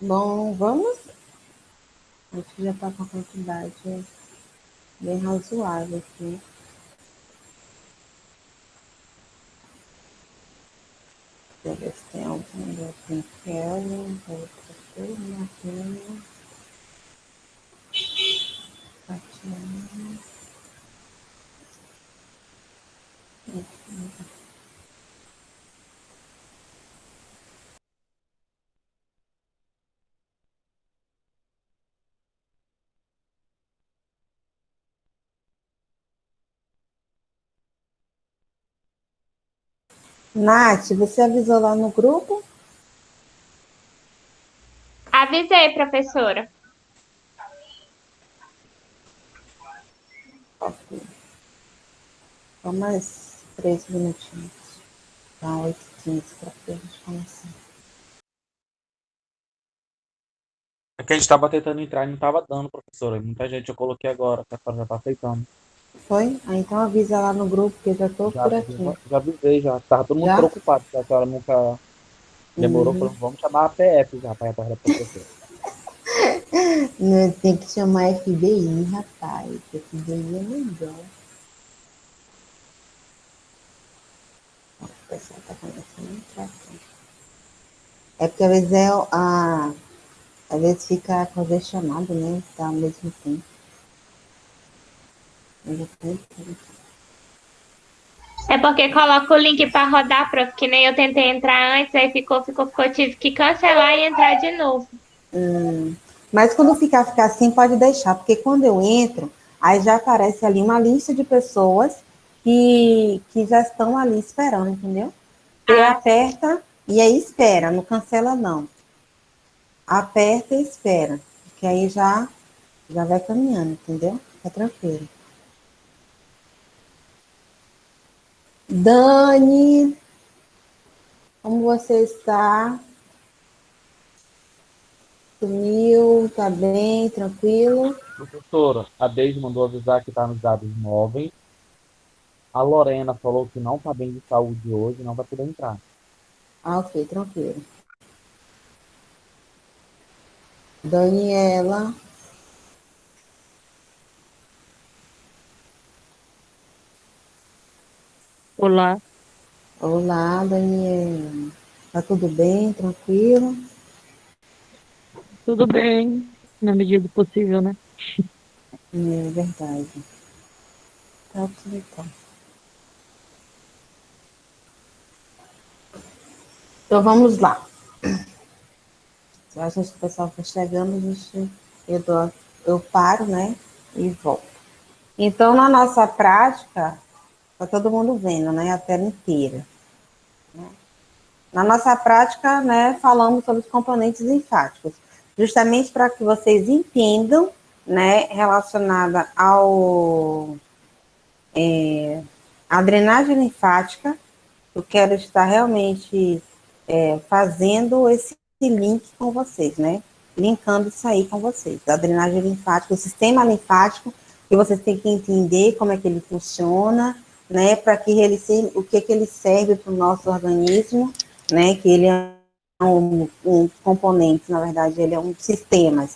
Bom, vamos. Acho que já está com a quantidade bem razoável aqui. Deixa eu ver se tem algum outro Kelly, outra turma, Tatiana. Nath, você avisou lá no grupo? Avisei, professora. Ok. Só mais 3 minutinhos. Tá, 8h15 para a gente começar. É que a gente estava tentando entrar e não estava dando, professora. Muita gente eu coloquei agora, que a senhora já está aceitando. Foi? Ah, então avisa lá no grupo que eu já estou por aqui. Já avisei, já. Tava todo mundo Já? preocupado, porque a senhora nunca demorou. Uhum. Falou, vamos chamar a PF já para ir atrás da professora. Não, tem que chamar FBI, rapaz. FBI é melhor. Ó, o pessoal tá começando a entrar aqui. É porque às vezes às vezes fica congestionado, né? Tá ao mesmo tempo. Eu já tô entrando. É porque coloca o link para rodar, prof, que nem eu tentei entrar antes, aí ficou, tive que cancelar e entrar de novo. Mas quando ficar assim, pode deixar, porque quando eu entro, aí já aparece ali uma lista de pessoas que já estão ali esperando, entendeu? Você Ah, aperta e aí espera, não cancela não. Aperta e espera, que aí já vai caminhando, entendeu? Fica tranquilo. Dani, como você está? Sumiu? Tá bem? Tranquilo? Professora, a Deise mandou avisar que está nos dados móveis. A Lorena falou que não está bem de saúde hoje, não vai poder entrar. Ah, ok, tranquilo. Daniela, olá. olá, Daniela. Tá tudo bem? Tranquilo? Tudo bem, na medida do possível, né? É verdade. Tá tudo bom. Então vamos lá. Se acha que o pessoal está chegando, eu paro, né? E volto. Então, na nossa prática, tá todo mundo vendo, né? A tela inteira. Na nossa prática, né, falamos sobre os componentes linfáticos, justamente para que vocês entendam, né, relacionada à drenagem linfática. Eu quero estar realmente fazendo esse link com vocês, né? Linkando isso aí com vocês. A drenagem linfática, o sistema linfático, que vocês têm que entender como é que ele funciona, né? Para que ele o que ele serve para o nosso organismo, né? Que ele é um componente, na verdade, ele é um sistema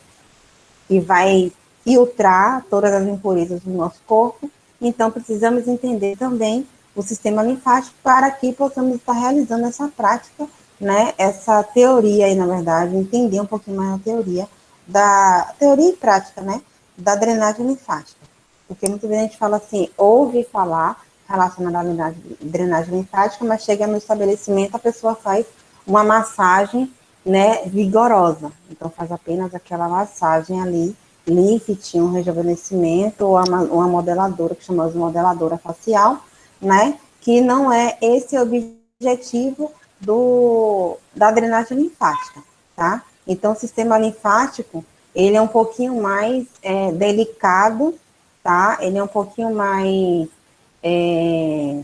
que vai filtrar todas as impurezas do nosso corpo. Então, precisamos entender também o sistema linfático para que possamos estar realizando essa prática, né? Essa teoria aí, na verdade, entender um pouquinho mais a teoria da teoria e prática, né? Da drenagem linfática. Porque muitas vezes a gente fala assim, ouve falar relacionado à drenagem linfática, mas chega no estabelecimento, a pessoa faz uma massagem, né, vigorosa. Então, faz apenas aquela massagem ali, lift, um rejuvenescimento, ou uma modeladora, que chamamos de modeladora facial, né, que não é esse o objetivo da drenagem linfática, tá? Então, o sistema linfático, ele é um pouquinho mais delicado, tá? Ele é um pouquinho mais, é,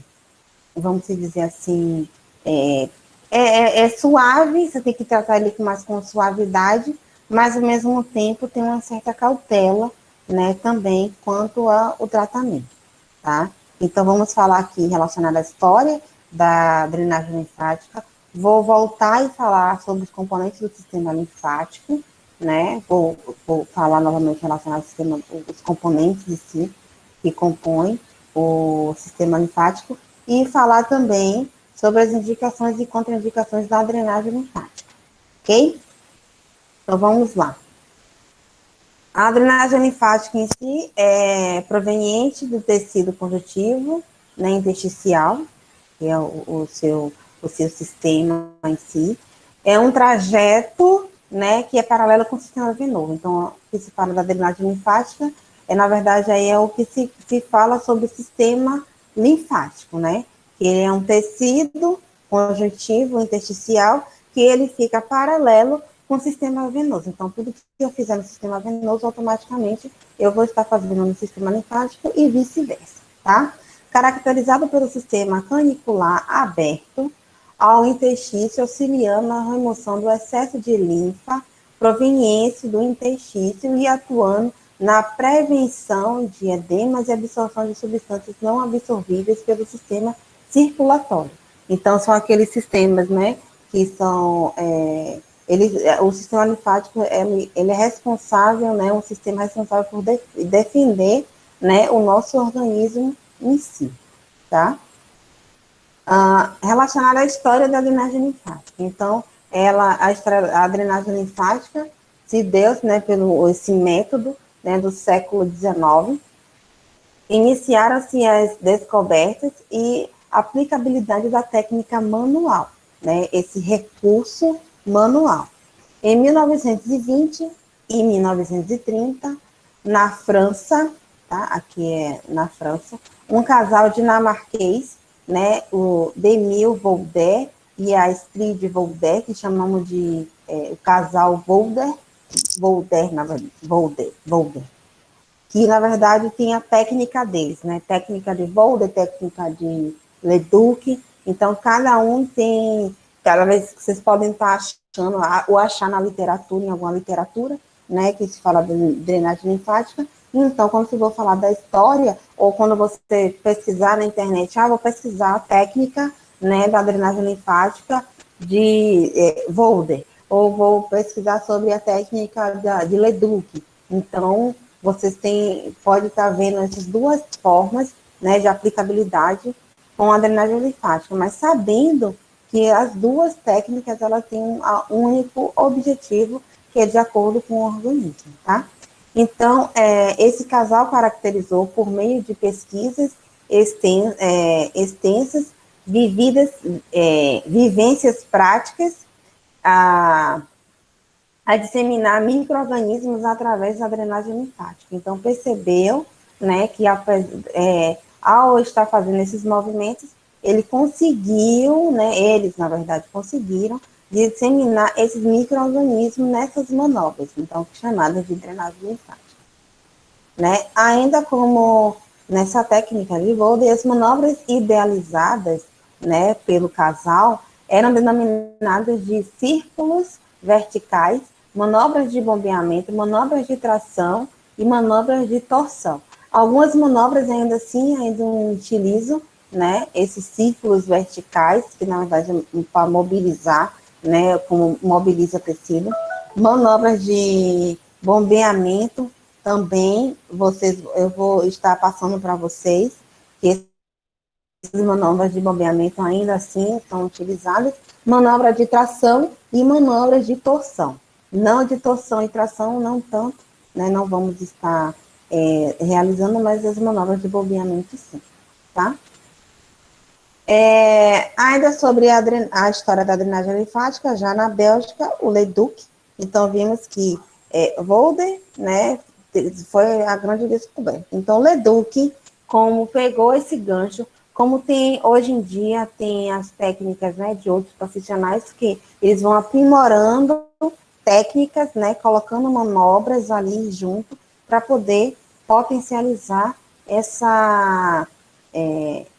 vamos dizer assim, é suave, você tem que tratar ele mais com suavidade, mas ao mesmo tempo tem uma certa cautela, né, também quanto ao tratamento, tá? Então vamos falar aqui relacionado à história da drenagem linfática, vou voltar e falar sobre os componentes do sistema linfático, né? Vou falar novamente relacionado ao sistema, os componentes em si que compõem o sistema linfático e falar também sobre as indicações e contraindicações da drenagem linfática, ok? Então vamos lá. A drenagem linfática em si é proveniente do tecido conjuntivo, né, intersticial, que é o seu sistema em si. É um trajeto, né, que é paralelo com o sistema venoso. Então, o que se fala da drenagem linfática na verdade, aí é o que se fala sobre o sistema linfático, né? Que ele é um tecido conjuntivo intersticial que ele fica paralelo com o sistema venoso. Então, tudo que eu fizer no sistema venoso, automaticamente eu vou estar fazendo no sistema linfático e vice-versa, tá? Caracterizado pelo sistema canicular aberto ao interstício, auxiliando na remoção do excesso de linfa proveniente do interstício e atuando na prevenção de edemas e absorção de substâncias não absorvíveis pelo sistema circulatório. Então, são aqueles sistemas, né, que são, o sistema linfático, ele é responsável, né, um sistema responsável por defender, né, o nosso organismo em si, tá? Relacionada à história da drenagem linfática. Então, a drenagem linfática se deu, né, pelo esse método, né, do século XIX. Iniciaram-se as descobertas e aplicabilidade da técnica manual, né, esse recurso manual. Em 1920 e 1930, na França, tá? Aqui é na França, um casal dinamarquês, né, o Demil Volder e a Astrid Volder, que chamamos de o casal Volder, Volder, que na verdade tem a técnica deles, né? Técnica de Volder, técnica de Leduc. Então, cada um tem, cada vez que vocês podem estar achando, ou achar na literatura, em alguma literatura, né, que se fala de drenagem linfática. Então, quando você for falar da história, ou quando você pesquisar na internet, vou pesquisar a técnica, né, da drenagem linfática de Volder, ou vou pesquisar sobre a técnica de Leduc. Então, vocês pode estar vendo essas duas formas, né, de aplicabilidade com a drenagem linfática, mas sabendo que as duas técnicas, elas têm um único objetivo, que é de acordo com o organismo, tá? Então, esse casal caracterizou por meio de pesquisas extensas, vivências práticas, a disseminar micro-organismos através da drenagem linfática. Então, percebeu, né, que ao estar fazendo esses movimentos, ele conseguiu, né, eles, na verdade, conseguiram disseminar esses micro-organismos nessas manobras, então, chamadas de drenagem linfática. Né? Ainda como nessa técnica de Volder, as manobras idealizadas, né, pelo casal eram denominadas de círculos verticais, manobras de bombeamento, manobras de tração e manobras de torção. Algumas manobras ainda assim ainda utilizam, né, esses círculos verticais, que na verdade é para mobilizar, né, como mobiliza tecido, manobras de bombeamento também, eu vou estar passando para vocês que essas manobras de bombeamento ainda assim são utilizadas, manobra de tração e manobras de torção. Não de torção e tração, não tanto, né, não vamos estar realizando, mas as manobras de bombeamento sim, tá? Ainda sobre a história da drenagem linfática, já na Bélgica, o Leduc, então vimos que Volder, né, foi a grande descoberta. Então, Leduc, como pegou esse gancho, como tem, hoje em dia, tem as técnicas, né, de outros profissionais que eles vão aprimorando técnicas, né, colocando manobras ali junto para poder potencializar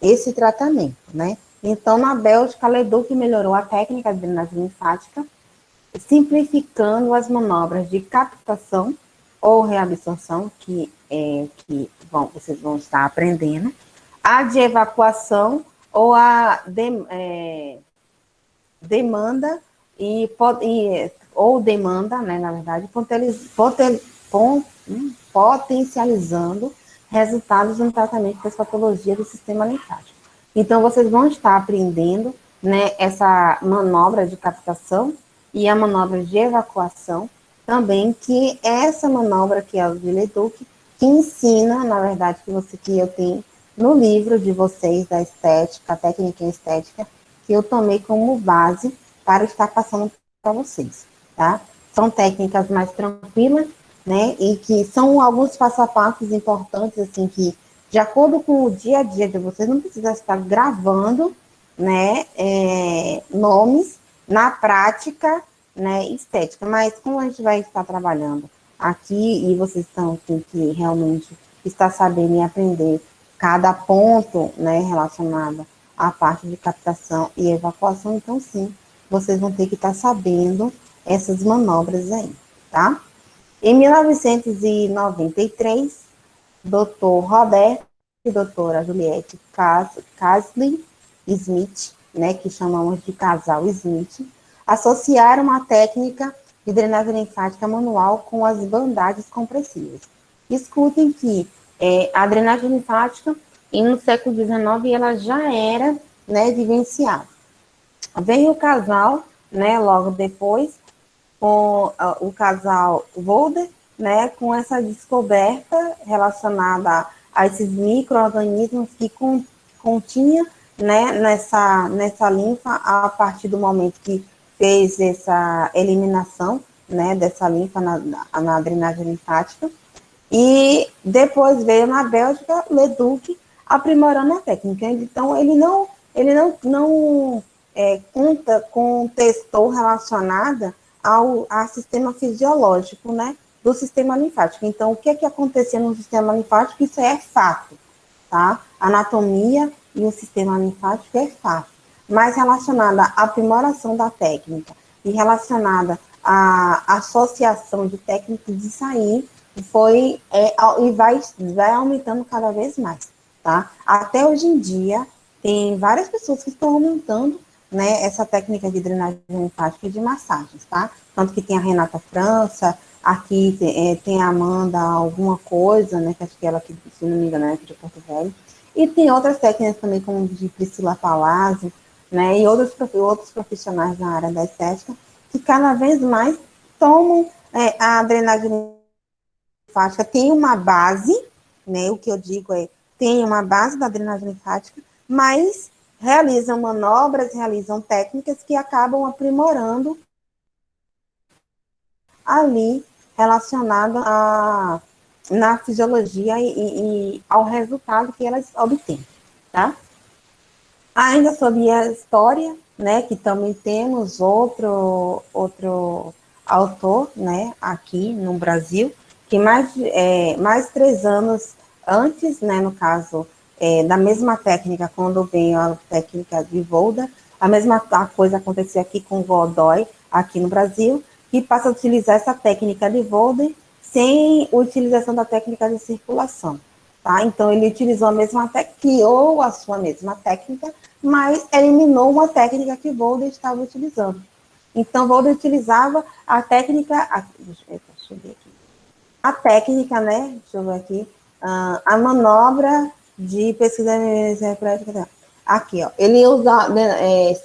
esse tratamento, né? Então, na Bélgica, a Leduc melhorou a técnica de drenagem linfática, simplificando as manobras de captação ou reabsorção, vocês vão estar aprendendo, a de evacuação ou demanda ou demanda, né, na verdade, potencializando resultados no tratamento das patologias do sistema linfático. Então, vocês vão estar aprendendo, né, essa manobra de captação e a manobra de evacuação também, que é essa manobra que é o de Leduc, que ensina, na verdade, que eu tenho no livro de vocês da estética, técnica estética, que eu tomei como base para estar passando para vocês, tá? São técnicas mais tranquilas, né, e que são alguns passo a passos importantes, assim, que, de acordo com o dia a dia de vocês, não precisa estar gravando, né, nomes na prática, né, estética, mas como a gente vai estar trabalhando aqui, e vocês estão aqui que realmente está sabendo e aprender cada ponto, né, relacionado à parte de captação e evacuação, então sim, vocês vão ter que estar sabendo essas manobras aí, tá? Em 1993, Dr. Roberto e doutora Juliette Casley Smith, né, que chamamos de casal Smith, associaram a técnica de drenagem linfática manual com as bandagens compressivas. Escutem que a drenagem linfática, no século XIX, ela já era, né, vivenciada. Veio o casal, né, logo depois, com o casal Volder, né, com essa descoberta relacionada a esses micro-organismos que continha, né, nessa linfa, a partir do momento que fez essa eliminação, né, dessa linfa na drenagem linfática. E depois veio na Bélgica, Leduc, aprimorando a técnica. Então, ele não contestou relacionada ao sistema fisiológico, né, do sistema linfático. Então, o que acontecia no sistema linfático, isso é fato, tá? Anatomia e o sistema linfático é fato. Mas relacionada à aprimoração da técnica e relacionada à associação de técnicas de sair, e vai aumentando cada vez mais, tá? Até hoje em dia, tem várias pessoas que estão aumentando, né, essa técnica de drenagem linfática e de massagens, tá? Tanto que tem a Renata França, aqui tem a Amanda alguma coisa, né, que acho que ela aqui, se não me engano, é de Porto Velho, e tem outras técnicas também, como de Priscila Palazzo, né, e outros profissionais na área da estética, que cada vez mais tomam a drenagem linfática, tem uma base, né, o que eu digo tem uma base da drenagem linfática, mas realizam manobras, realizam técnicas que acabam aprimorando ali relacionada na fisiologia e ao resultado que elas obtêm, tá? Ainda sobre a história, né, que também temos outro autor, né, aqui no Brasil, que mais 3 anos antes, né, no caso, da mesma técnica, quando veio a técnica de Volda, a mesma coisa aconteceu aqui com Godoy, aqui no Brasil, que passa a utilizar essa técnica de Volda sem utilização da técnica de circulação. Tá? Então, ele utilizou a mesma técnica, criou a sua mesma técnica, mas eliminou uma técnica que Volder estava utilizando. Então, Volder utilizava a técnica, deixa eu ver aqui, a técnica, né, deixa eu ver aqui, a manobra de pesquisa aqui, ó, ele usa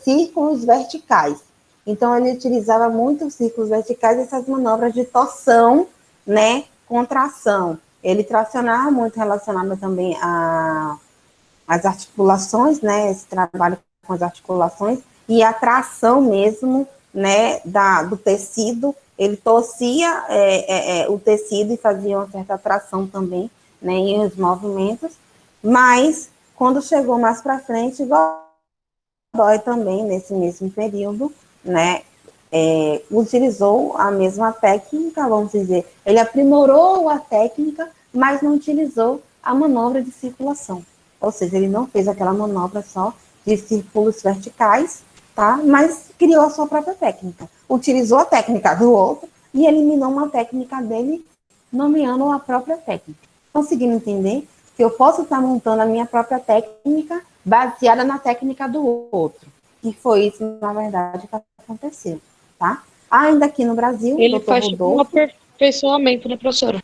círculos verticais. Então, ele utilizava muito círculos verticais, essas manobras de torção, né, contração. Ele tracionava muito relacionado também às articulações, né, esse trabalho com as articulações, e a tração mesmo, né, do tecido, ele torcia o tecido e fazia uma certa tração também, né, em os movimentos, mas quando chegou mais para frente, Godoy também, nesse mesmo período, né, utilizou a mesma técnica, vamos dizer, ele aprimorou a técnica, mas não utilizou a manobra de circulação. Ou seja, ele não fez aquela manobra só de círculos verticais, tá? Mas criou a sua própria técnica. Utilizou a técnica do outro e eliminou uma técnica dele, nomeando a própria técnica. Conseguindo entender que eu posso estar montando a minha própria técnica baseada na técnica do outro. que foi isso, na verdade, que aconteceu, tá? Ainda aqui no Brasil, o Ele doutor faz tipo um Rodolfo, aperfeiçoamento, né, professora?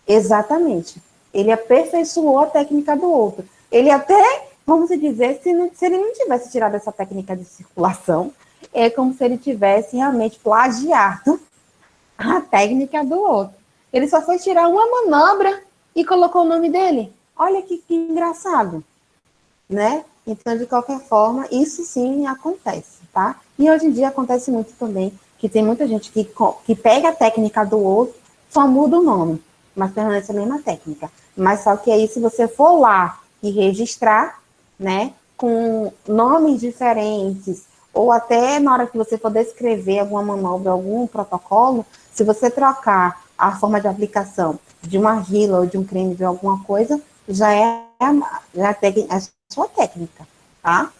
exatamente, ele aperfeiçoou a técnica do outro. Ele até, vamos dizer, se ele não tivesse tirado essa técnica de circulação, é como se ele tivesse realmente plagiado a técnica do outro. Ele só foi tirar uma manobra e colocou o nome dele. Olha que engraçado, né? Então, de qualquer forma, isso sim acontece, tá? E hoje em dia acontece muito também, que tem muita gente que pega a técnica do outro, só muda o nome, mas permanece a mesma técnica. Mas só que aí, se você for lá e registrar, né, com nomes diferentes, ou até na hora que você for descrever alguma manobra, algum protocolo, se você trocar a forma de aplicação de uma argila ou de um creme de alguma coisa, já é a sua técnica, tá?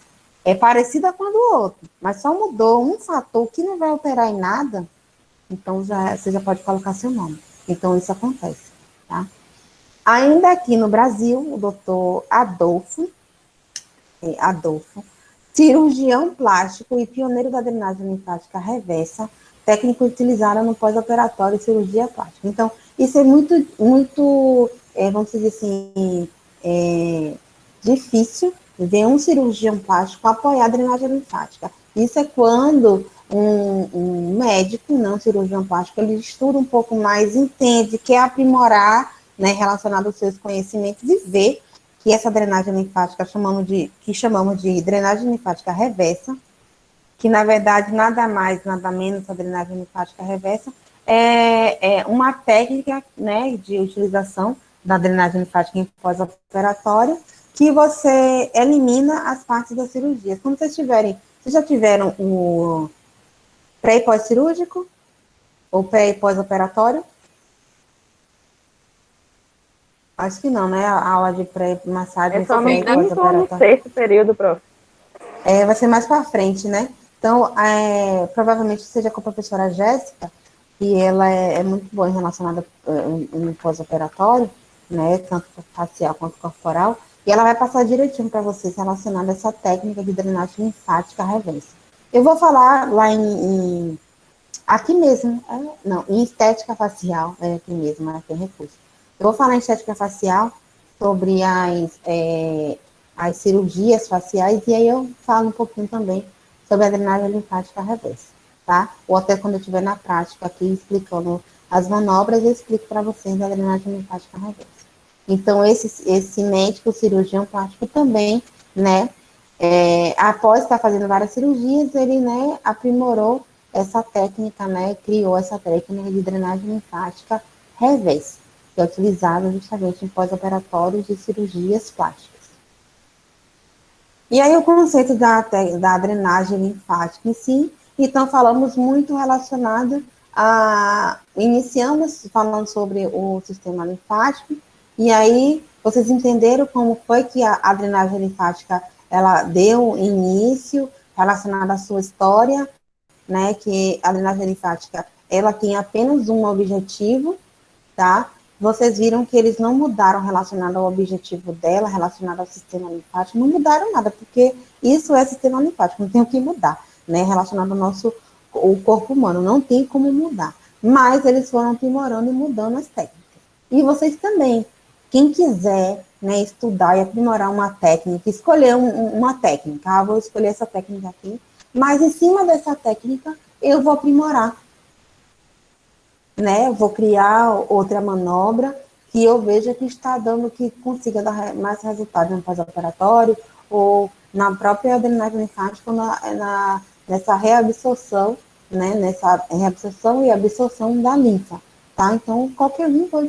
É parecida com a do outro, mas só mudou um fator que não vai alterar em nada, então você já pode colocar seu nome. Então isso acontece, tá? Ainda aqui no Brasil, o doutor Adolfo, cirurgião plástico e pioneiro da drenagem linfática reversa, técnico utilizado no pós-operatório de cirurgia plástica. Então, isso é muito, vamos dizer assim, difícil ver um cirurgião plástico apoiar a drenagem linfática. Isso é quando um médico, não cirurgião plástico, ele estuda um pouco mais, entende, quer aprimorar, né, relacionado aos seus conhecimentos e vê que essa drenagem linfática que chamamos de drenagem linfática reversa, que na verdade nada mais, nada menos a drenagem linfática reversa, é uma técnica, né, de utilização da drenagem linfática em pós-operatório, que você elimina as partes da cirurgia. Quando vocês já tiveram o pré e pós-cirúrgico? Ou pré e pós-operatório? Acho que não, né? A aula de pré-massagem É só no pré e quinto ou no pós-operatório. sexto período, prof? Vai ser mais para frente, né? Então, provavelmente seja com a professora Jéssica, e ela é muito boa em relacionada em pós-operatório, né? Tanto facial quanto corporal, e ela vai passar direitinho para vocês relacionada a essa técnica de drenagem linfática reversa. Eu vou falar lá aqui mesmo, não, em estética facial, aqui mesmo, tem recurso. Eu vou falar em estética facial sobre as cirurgias faciais, e aí eu falo um pouquinho também sobre a drenagem linfática reversa, tá? Ou até quando eu estiver na prática aqui explicando as manobras, eu explico para vocês a drenagem linfática reversa. Então, esse médico cirurgião plástico também, né, após estar fazendo várias cirurgias, ele, né, aprimorou essa técnica, né, criou essa técnica de drenagem linfática reversa, que é utilizada justamente em pós-operatórios de cirurgias plásticas. E aí o conceito da drenagem linfática em si, então falamos muito relacionado iniciamos falando sobre o sistema linfático, e aí vocês entenderam como foi que a drenagem linfática, ela deu início relacionada à sua história, né, que a drenagem linfática, ela tem apenas um objetivo, tá? Vocês viram que eles não mudaram relacionado ao objetivo dela, relacionado ao sistema linfático, não mudaram nada, porque isso é sistema linfático, não tem o que mudar, né? Relacionado ao o corpo humano, não tem como mudar. Mas eles foram aprimorando e mudando as técnicas. E vocês também, quem quiser, né, estudar e aprimorar uma técnica, escolher uma técnica, vou escolher essa técnica aqui, mas em cima dessa técnica eu vou aprimorar, né? Vou criar outra manobra que eu veja que está dando, que consiga dar mais resultado no pós-operatório ou na própria drenagem linfática, nessa reabsorção, né? Nessa reabsorção e absorção da linfa, tá? Então, qualquer um pode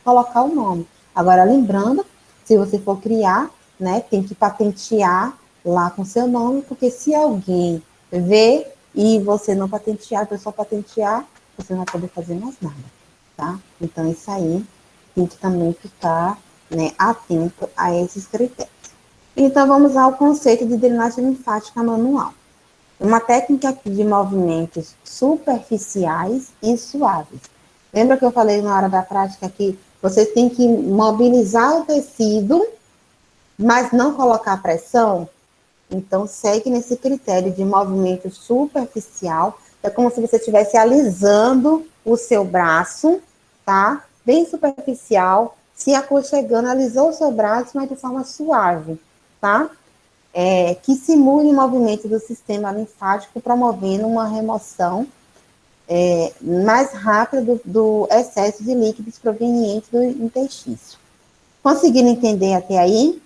colocar o nome. Agora, lembrando, se você for criar, né, tem que patentear lá com seu nome, porque se alguém ver e você não patentear, a pessoa patentear, você não vai poder fazer mais nada, tá? Então, isso aí tem que também ficar, né, atento a esses critérios. Então, vamos ao conceito de drenagem linfática manual. Uma técnica de movimentos superficiais e suaves. Lembra que eu falei na hora da prática que você tem que mobilizar o tecido, mas não colocar pressão? Então, segue nesse critério de movimento superficial. É como se você estivesse alisando o seu braço, tá? Bem superficial, se aconchegando, alisou o seu braço, mas de forma suave, tá? Que simule o movimento do sistema linfático, promovendo uma remoção mais rápida do excesso de líquidos provenientes do intestino. Conseguiram entender até aí?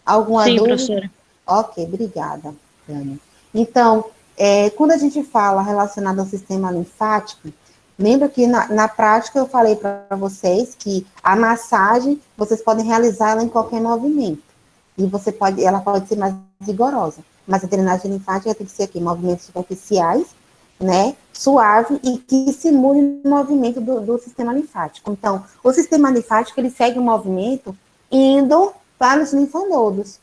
Alguma Sim, dúvida? professora. Ok, obrigada, Dani. Então, quando a gente fala relacionado ao sistema linfático, lembra que na prática eu falei para vocês que a massagem, vocês podem realizar ela em qualquer movimento. E ela pode ser mais vigorosa. Mas a drenagem linfática tem que ser aqui, movimentos superficiais, né, suave e que simule o movimento do sistema linfático. Então, o sistema linfático, ele segue o movimento indo para os linfonodos.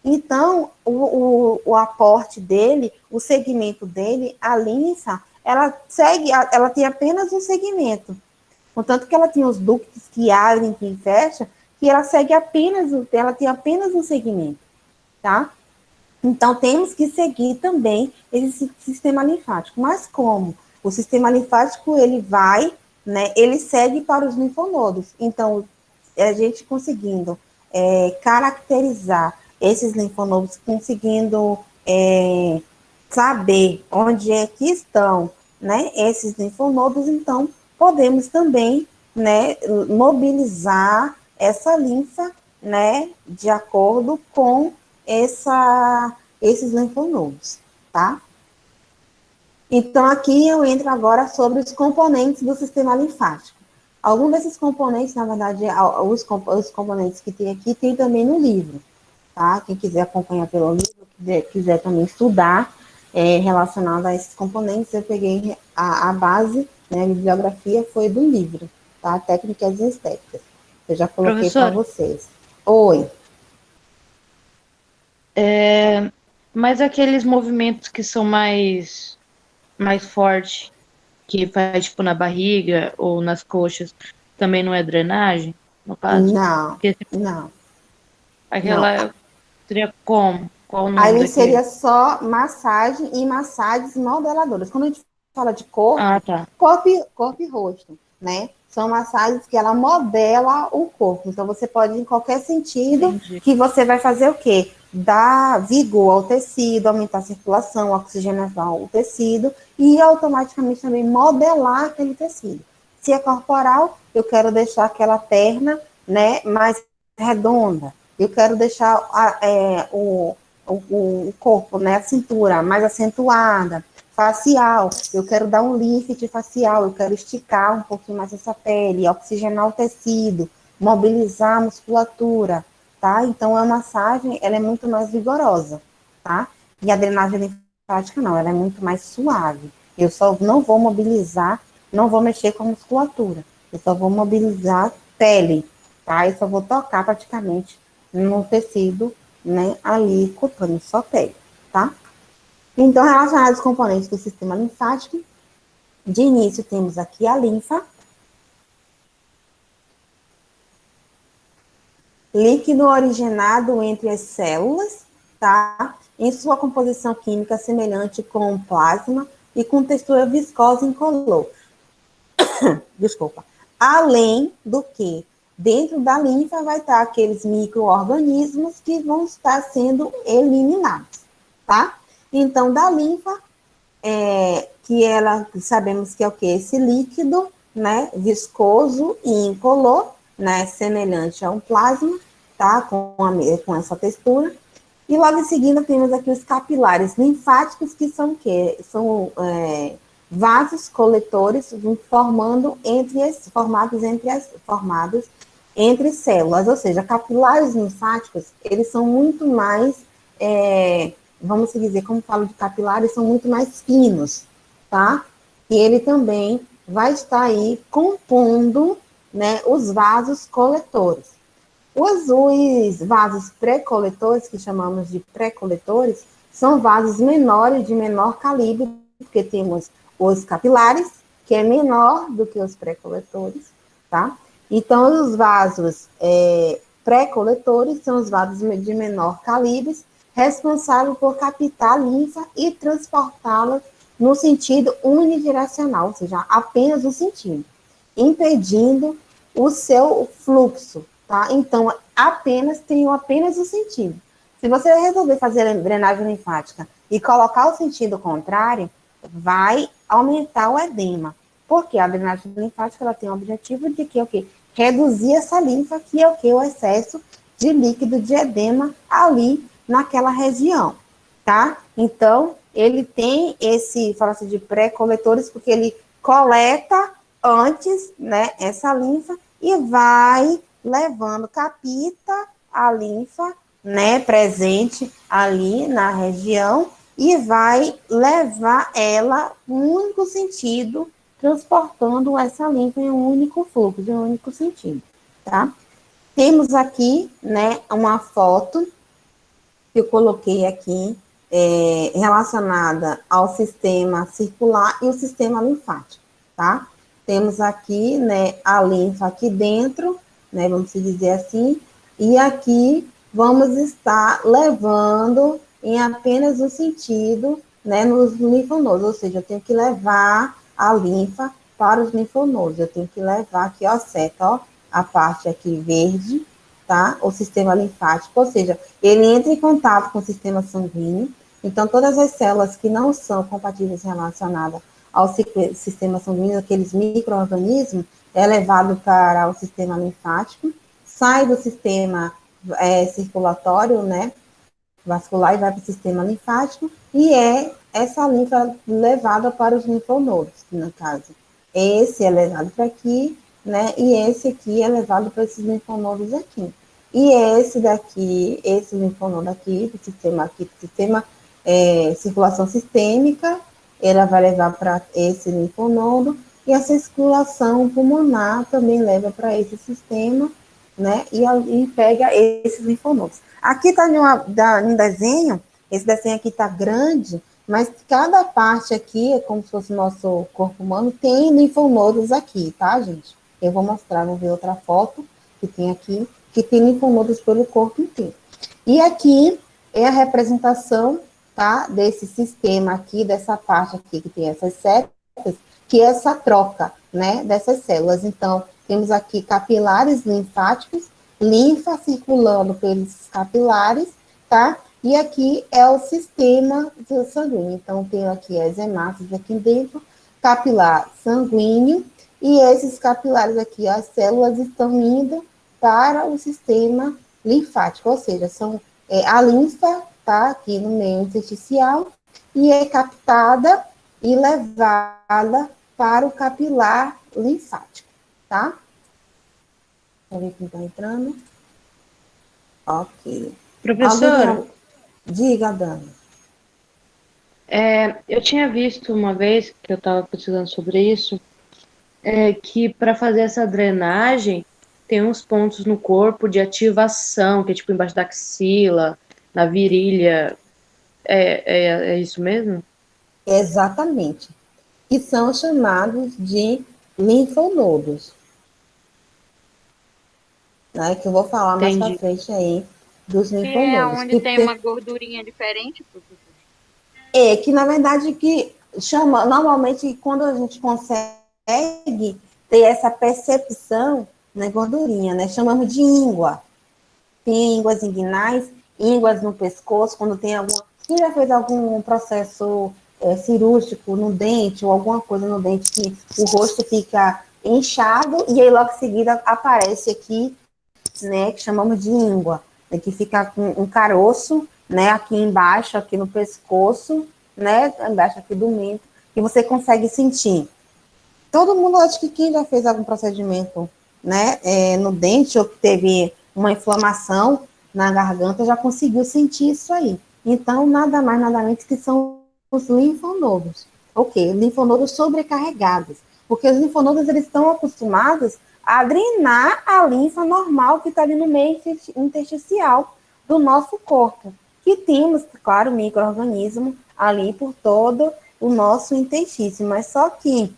Então, o aporte dele, o segmento dele, a linfa, ela tem apenas um segmento. Contanto que ela tem os ductos que abrem, que fecham, que ela tem apenas um segmento, tá? Então, temos que seguir também esse sistema linfático. Mas como? O sistema linfático, ele vai, né, ele segue para os linfonodos. Então, a gente conseguindo caracterizar esses linfonodos, conseguindo saber onde é que estão, né, esses linfonodos, então, podemos também, né, mobilizar essa linfa, né, de acordo com esses linfonodos, tá? Então, aqui eu entro agora sobre os componentes do sistema linfático. Alguns desses componentes, na verdade, os componentes que tem aqui, tem também no livro, tá? Quem quiser acompanhar pelo livro, quiser também estudar relacionado a esses componentes, eu peguei a base, né, a bibliografia foi do livro, tá? Técnicas e estéticas. Eu já coloquei para Professora, vocês. Oi. mas aqueles movimentos que são mais fortes, que faz tipo na barriga ou nas coxas, também não é drenagem, no caso? Não, Porque não, não. aquela seria como? Qual o nome Aí daquele? seria só massagem e massagens modeladoras. Quando a gente fala de Ah, corpo, tá. corpo e rosto, né? São massagens que ela modela o corpo. Então, você pode, em qualquer sentido, Entendi. que você vai fazer o quê? Dar vigor ao tecido, aumentar a circulação, oxigenação ao tecido e automaticamente também modelar aquele tecido. Se é corporal, eu quero deixar aquela perna, né, mais redonda. Eu quero deixar o corpo, né, a cintura mais acentuada, facial, eu quero dar um lift facial, eu quero esticar um pouquinho mais essa pele, oxigenar o tecido, mobilizar a musculatura, tá? Então, a massagem, ela é muito mais vigorosa, tá? E a drenagem linfática, não, ela é muito mais suave. Eu só não vou mobilizar, não vou mexer com a musculatura, eu só vou mobilizar pele, tá? Eu só vou tocar praticamente no tecido, né, ali cutâneo, só pele, tá? Então, relacionados aos componentes do sistema linfático, de início temos aqui a linfa, líquido originado entre as células, tá? Em sua composição química semelhante com plasma e com textura viscosa incolor. Desculpa. Além do que, dentro da linfa vai estar aqueles micro-organismos que vão estar sendo eliminados, tá? Então, da linfa, que ela, sabemos que é o que? Esse líquido, né, viscoso e incolor, né, semelhante a um plasma, tá, com essa textura. E logo em seguida temos aqui os capilares linfáticos, que são o quê? São vasos coletores formados entre células, ou seja, capilares linfáticos, eles são muito mais, vamos dizer, como falo de capilares, são muito mais finos, tá? E ele também vai estar aí compondo, né, os vasos coletores. Os vasos pré-coletores, que chamamos de pré-coletores, são vasos menores, de menor calibre, porque temos os capilares, que é menor do que os pré-coletores, tá? Então, os vasos pré-coletores, são os vasos de menor calibre, responsáveis por captar a linfa e transportá-la no sentido unidirecional, ou seja, apenas um sentido, impedindo o seu fluxo, tá? Então, tem apenas o sentido. Se você resolver fazer a drenagem linfática e colocar o sentido contrário, vai aumentar o edema. Porque a drenagem linfática ela tem o objetivo de que o quê? Reduzir essa linfa, que é o que? O excesso de líquido de edema ali naquela região, tá? Então, ele tem fala-se de pré-coletores, porque ele coleta antes, né, essa linfa e vai levando, capta a linfa, né, presente ali na região e vai levar ela num único sentido, transportando essa linfa em um único fluxo, em um único sentido, tá? Temos aqui, né, uma foto que eu coloquei aqui, relacionada ao sistema circular e o sistema linfático, tá? Temos aqui, né, a linfa aqui dentro, né, vamos dizer assim, e aqui vamos estar levando em apenas um sentido, né, nos linfonodos, ou seja, eu tenho que levar a linfa para os linfonodos, eu tenho que levar aqui, ó, certo, ó, a parte aqui verde, tá? O sistema linfático, ou seja, ele entra em contato com o sistema sanguíneo, então todas as células que não são compatíveis relacionadas ao sistema sanguíneo, aqueles micro-organismos, é levado para o sistema linfático, sai do sistema circulatório, né, vascular e vai para o sistema linfático, e essa linfa levada para os linfonodos, no caso. Esse é levado para aqui, né, e esse aqui é levado para esses linfonodos aqui. E esse daqui, esse linfonodo aqui, do sistema circulação sistêmica, ela vai levar para esse linfonodo, e a circulação pulmonar também leva para esse sistema, né, e pega esses linfonodos. Aqui está em desenho, esse desenho aqui está grande, mas cada parte aqui, é como se fosse o nosso corpo humano, tem linfonodos aqui, tá, gente? Eu vou mostrar, vamos ver outra foto que tem aqui, que tem linfonodos pelo corpo inteiro. E aqui é a representação, tá, desse sistema aqui, dessa parte aqui, que tem essas setas, que é essa troca, né, dessas células. Então, temos aqui capilares linfáticos, linfa circulando pelos capilares, tá? E aqui é o sistema sanguíneo. Então, tenho aqui as hemácias aqui dentro, capilar sanguíneo, e esses capilares aqui, as células estão indo para o sistema linfático, ou seja, a linfa tá aqui no meio intersticial e é captada e levada para o capilar linfático, tá? Vamos ver quem está entrando. Ok. Professora, Diga, Dani. eu tinha visto uma vez, que eu estava pesquisando sobre isso, que para fazer essa drenagem, tem uns pontos no corpo de ativação, que é tipo embaixo da axila, na virilha. É isso mesmo? Exatamente. Que são chamados de linfonodos. Né, que eu vou falar mais para frente aí dos linfonodos. É onde tem uma gordurinha diferente, professor? Que na verdade que chama, normalmente quando a gente consegue ter essa percepção, né, gordurinha, né, chamamos de íngua. Tem ínguas inguinais, ínguas no pescoço, quando tem quem já fez algum processo cirúrgico no dente, ou alguma coisa no dente que o rosto fica inchado, e aí logo em seguida aparece aqui, né, que chamamos de íngua, né, que fica com um caroço, né, aqui embaixo, aqui no pescoço, né, embaixo aqui do mento, que você consegue sentir. Todo mundo, acho que quem já fez algum procedimento, né, no dente, ou que teve uma inflamação na garganta, já conseguiu sentir isso aí. Então, nada mais, nada menos que são os linfonodos. Ok, linfonodos sobrecarregados, porque os linfonodos, eles estão acostumados a drenar a linfa normal que está ali no meio intersticial do nosso corpo, que temos, claro, micro-organismo ali por todo o nosso intestino, mas só que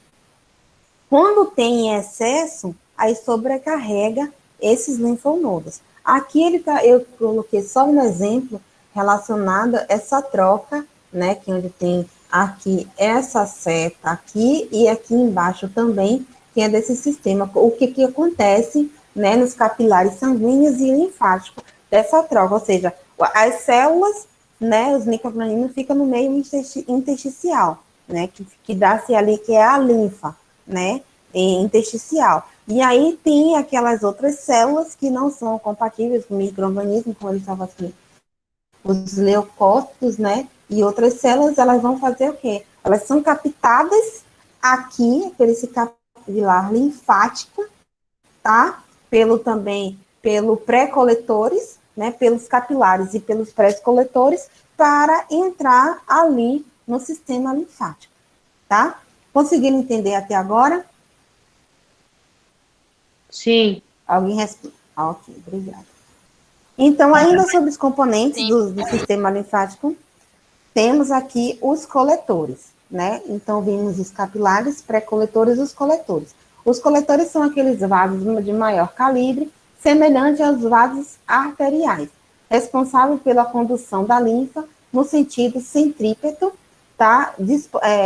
quando tem excesso, aí sobrecarrega esses linfonodos. Aqui eu coloquei só um exemplo relacionado a essa troca, né, que onde tem aqui essa seta aqui e aqui embaixo também tem desse sistema. O que acontece, né, nos capilares sanguíneos e linfáticos dessa troca, ou seja, as células, né, os micro-organismos ficam no meio intersticial, né, que dá-se ali, que é a linfa, né, intersticial. E aí tem aquelas outras células que não são compatíveis com o micro-organismo, como ele estava aqui, os leucócitos, né, e outras células, elas vão fazer o quê? Elas são captadas aqui, por esse capilar linfático, tá? Pelo pré-coletores, né, pelos capilares e pelos pré-coletores, para entrar ali no sistema linfático, tá? Conseguiram entender até agora? Sim. Alguém responde? Ok, obrigada. Então, ainda sobre os componentes do sistema linfático, temos aqui os coletores, né? Então, vimos os capilares, pré-coletores e os coletores. Os coletores são aqueles vasos de maior calibre, semelhante aos vasos arteriais, responsável pela condução da linfa no sentido centrípeto, tá?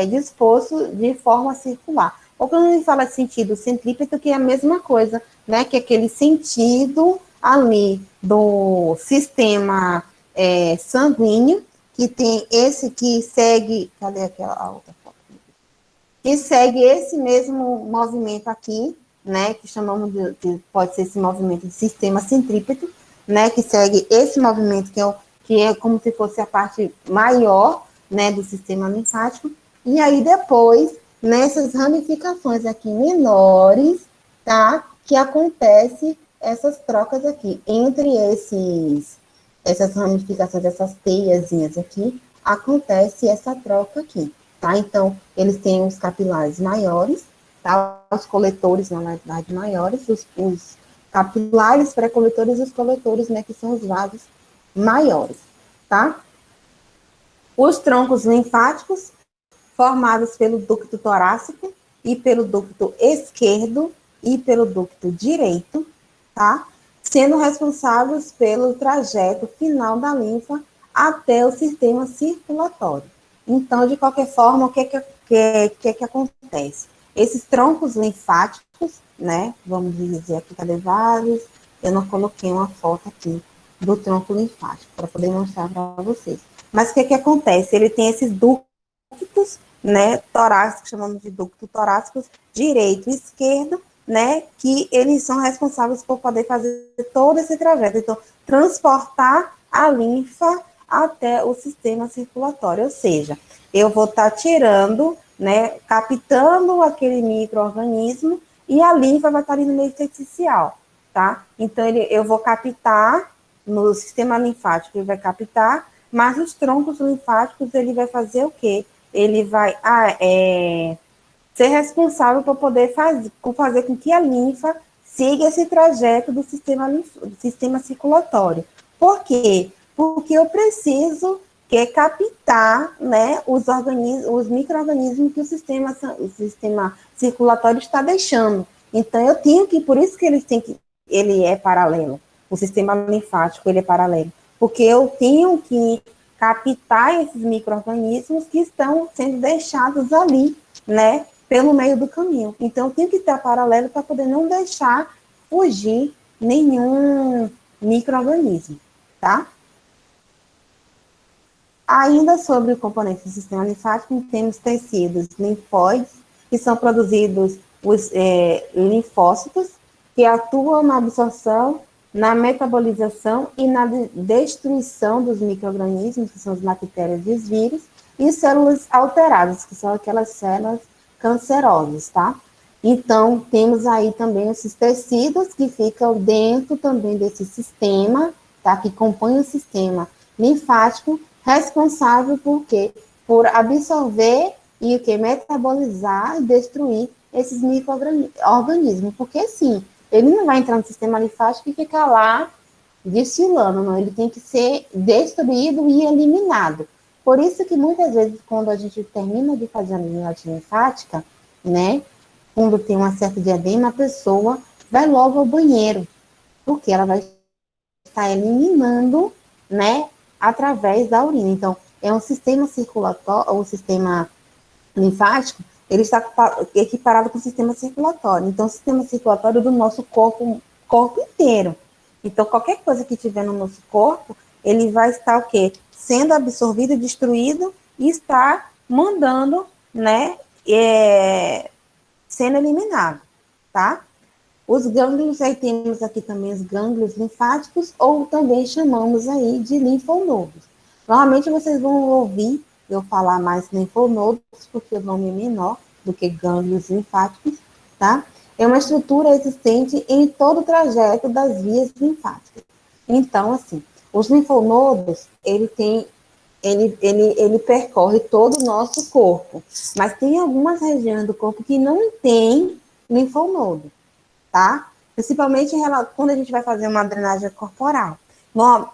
Disposto de forma circular. Ou quando a gente fala sentido centrípeto, que é a mesma coisa, né? Que é aquele sentido ali do sistema sanguíneo, que tem esse que segue, cadê aquela outra foto? Que segue esse mesmo movimento aqui, né, que chamamos que pode ser esse movimento de sistema centrípeto, né, que segue esse movimento que é como se fosse a parte maior, né, do sistema linfático, e aí depois, nessas ramificações aqui menores, tá, que acontece essas trocas aqui, entre essas ramificações, essas teiazinhas aqui, acontece essa troca aqui, tá? Então, eles têm os capilares maiores, tá? Os coletores, na verdade, maiores, os capilares pré-coletores e os coletores, né, que são os vasos maiores, tá? Os troncos linfáticos, formados pelo ducto torácico e pelo ducto esquerdo e pelo ducto direito, tá? Sendo responsáveis pelo trajeto final da linfa até o sistema circulatório. Então, de qualquer forma, o que acontece? Esses troncos linfáticos, né, vamos dizer aqui, cadê vários? Eu não coloquei uma foto aqui do tronco linfático, para poder mostrar para vocês. Mas o que acontece? Ele tem esses ductos, né, torácicos, chamamos de ducto torácicos, direito e esquerdo, né, que eles são responsáveis por poder fazer todo esse trajeto. Então, transportar a linfa até o sistema circulatório, ou seja, eu vou estar tirando, né, captando aquele micro-organismo e a linfa vai estar ali no meio intersticial, tá? Então, eu vou captar no sistema linfático, ele vai captar, mas os troncos linfáticos, ele vai fazer o quê? Ele vai ser responsável por poder fazer com que a linfa siga esse trajeto do sistema circulatório. Por quê? Porque eu preciso captar, né, os micro-organismos que o sistema circulatório está deixando. Então, eu tenho que, por isso que ele é paralelo, o sistema linfático, ele é paralelo, porque eu tenho que captar esses micro-organismos que estão sendo deixados ali, né, pelo meio do caminho. Então, tem que estar paralelo para poder não deixar fugir nenhum micro-organismo, tá? Ainda sobre o componente do sistema linfático, temos tecidos linfóides, que são produzidos os linfócitos, que atuam na absorção, na metabolização e na destruição dos micro-organismos, que são as bactérias e os vírus, e células alteradas, que são aquelas células cancerosas, tá? Então, temos aí também esses tecidos que ficam dentro também desse sistema, tá? Que compõem o sistema linfático, responsável por quê? Por absorver e metabolizar e destruir esses micro-organismos, porque sim, ele não vai entrar no sistema linfático e ficar lá desfilando, não, ele tem que ser destruído e eliminado. Por isso que muitas vezes, quando a gente termina de fazer a drenagem linfática, né, quando tem uma certa diadema, a pessoa vai logo ao banheiro, porque ela vai está eliminando, né, através da urina. Então, é um sistema circulatório, o sistema linfático, ele está equiparado com o sistema circulatório. Então, o sistema circulatório do nosso corpo inteiro. Então, qualquer coisa que tiver no nosso corpo, ele vai estar o quê? Sendo absorvido, destruído e está mandando, né, sendo eliminado, tá? Os gânglios, aí temos aqui também os gânglios linfáticos, ou também chamamos aí de linfonodos. Normalmente vocês vão ouvir eu falar mais linfonodos, porque o nome é menor do que gânglios linfáticos, tá? É uma estrutura existente em todo o trajeto das vias linfáticas. Então, assim, os linfonodos, ele percorre todo o nosso corpo, mas tem algumas regiões do corpo que não tem linfonodo, tá? Principalmente quando a gente vai fazer uma drenagem corporal. Bom,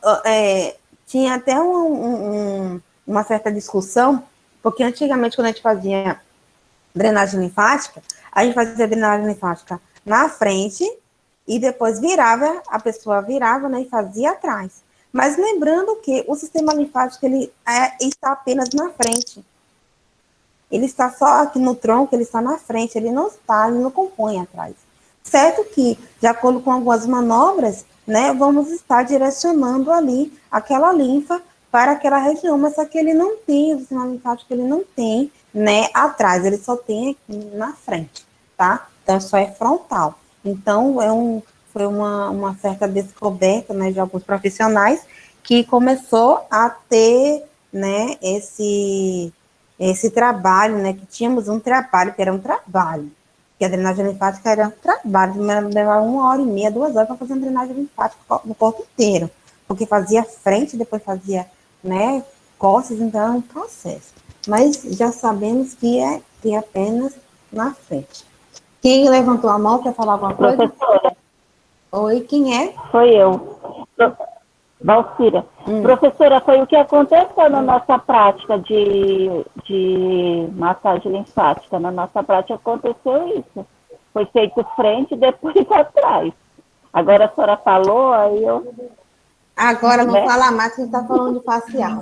tinha até uma certa discussão, porque antigamente, quando a gente fazia drenagem linfática, a gente fazia drenagem linfática na frente e depois a pessoa virava, né, e fazia atrás. Mas lembrando que o sistema linfático, ele está apenas na frente. Ele está só aqui no tronco, ele está na frente, ele não compõe atrás. Certo que, de acordo com algumas manobras, né, vamos estar direcionando ali aquela linfa para aquela região, mas só que ele não tem, o sistema linfático, ele não tem, né, atrás, ele só tem aqui na frente, tá? Então, só é frontal. Então, foi uma certa descoberta, né, de alguns profissionais que começou a ter, né, esse trabalho, né, que tínhamos um trabalho, que era um trabalho, que a drenagem linfática era um trabalho, levava 1h30, 2 horas para fazer uma drenagem linfática no corpo inteiro, porque fazia frente, depois fazia, né, costas, então é um processo. Mas já sabemos que é apenas na frente. Quem levantou a mão quer falar alguma coisa? Professora. Oi, quem é? Foi eu. Valcira. Professora, foi o que aconteceu na nossa prática de massagem linfática. Na nossa prática aconteceu isso. Foi feito frente e depois atrás. Agora a senhora falou, aí eu... Agora não fala mais, que a gente está falando de facial.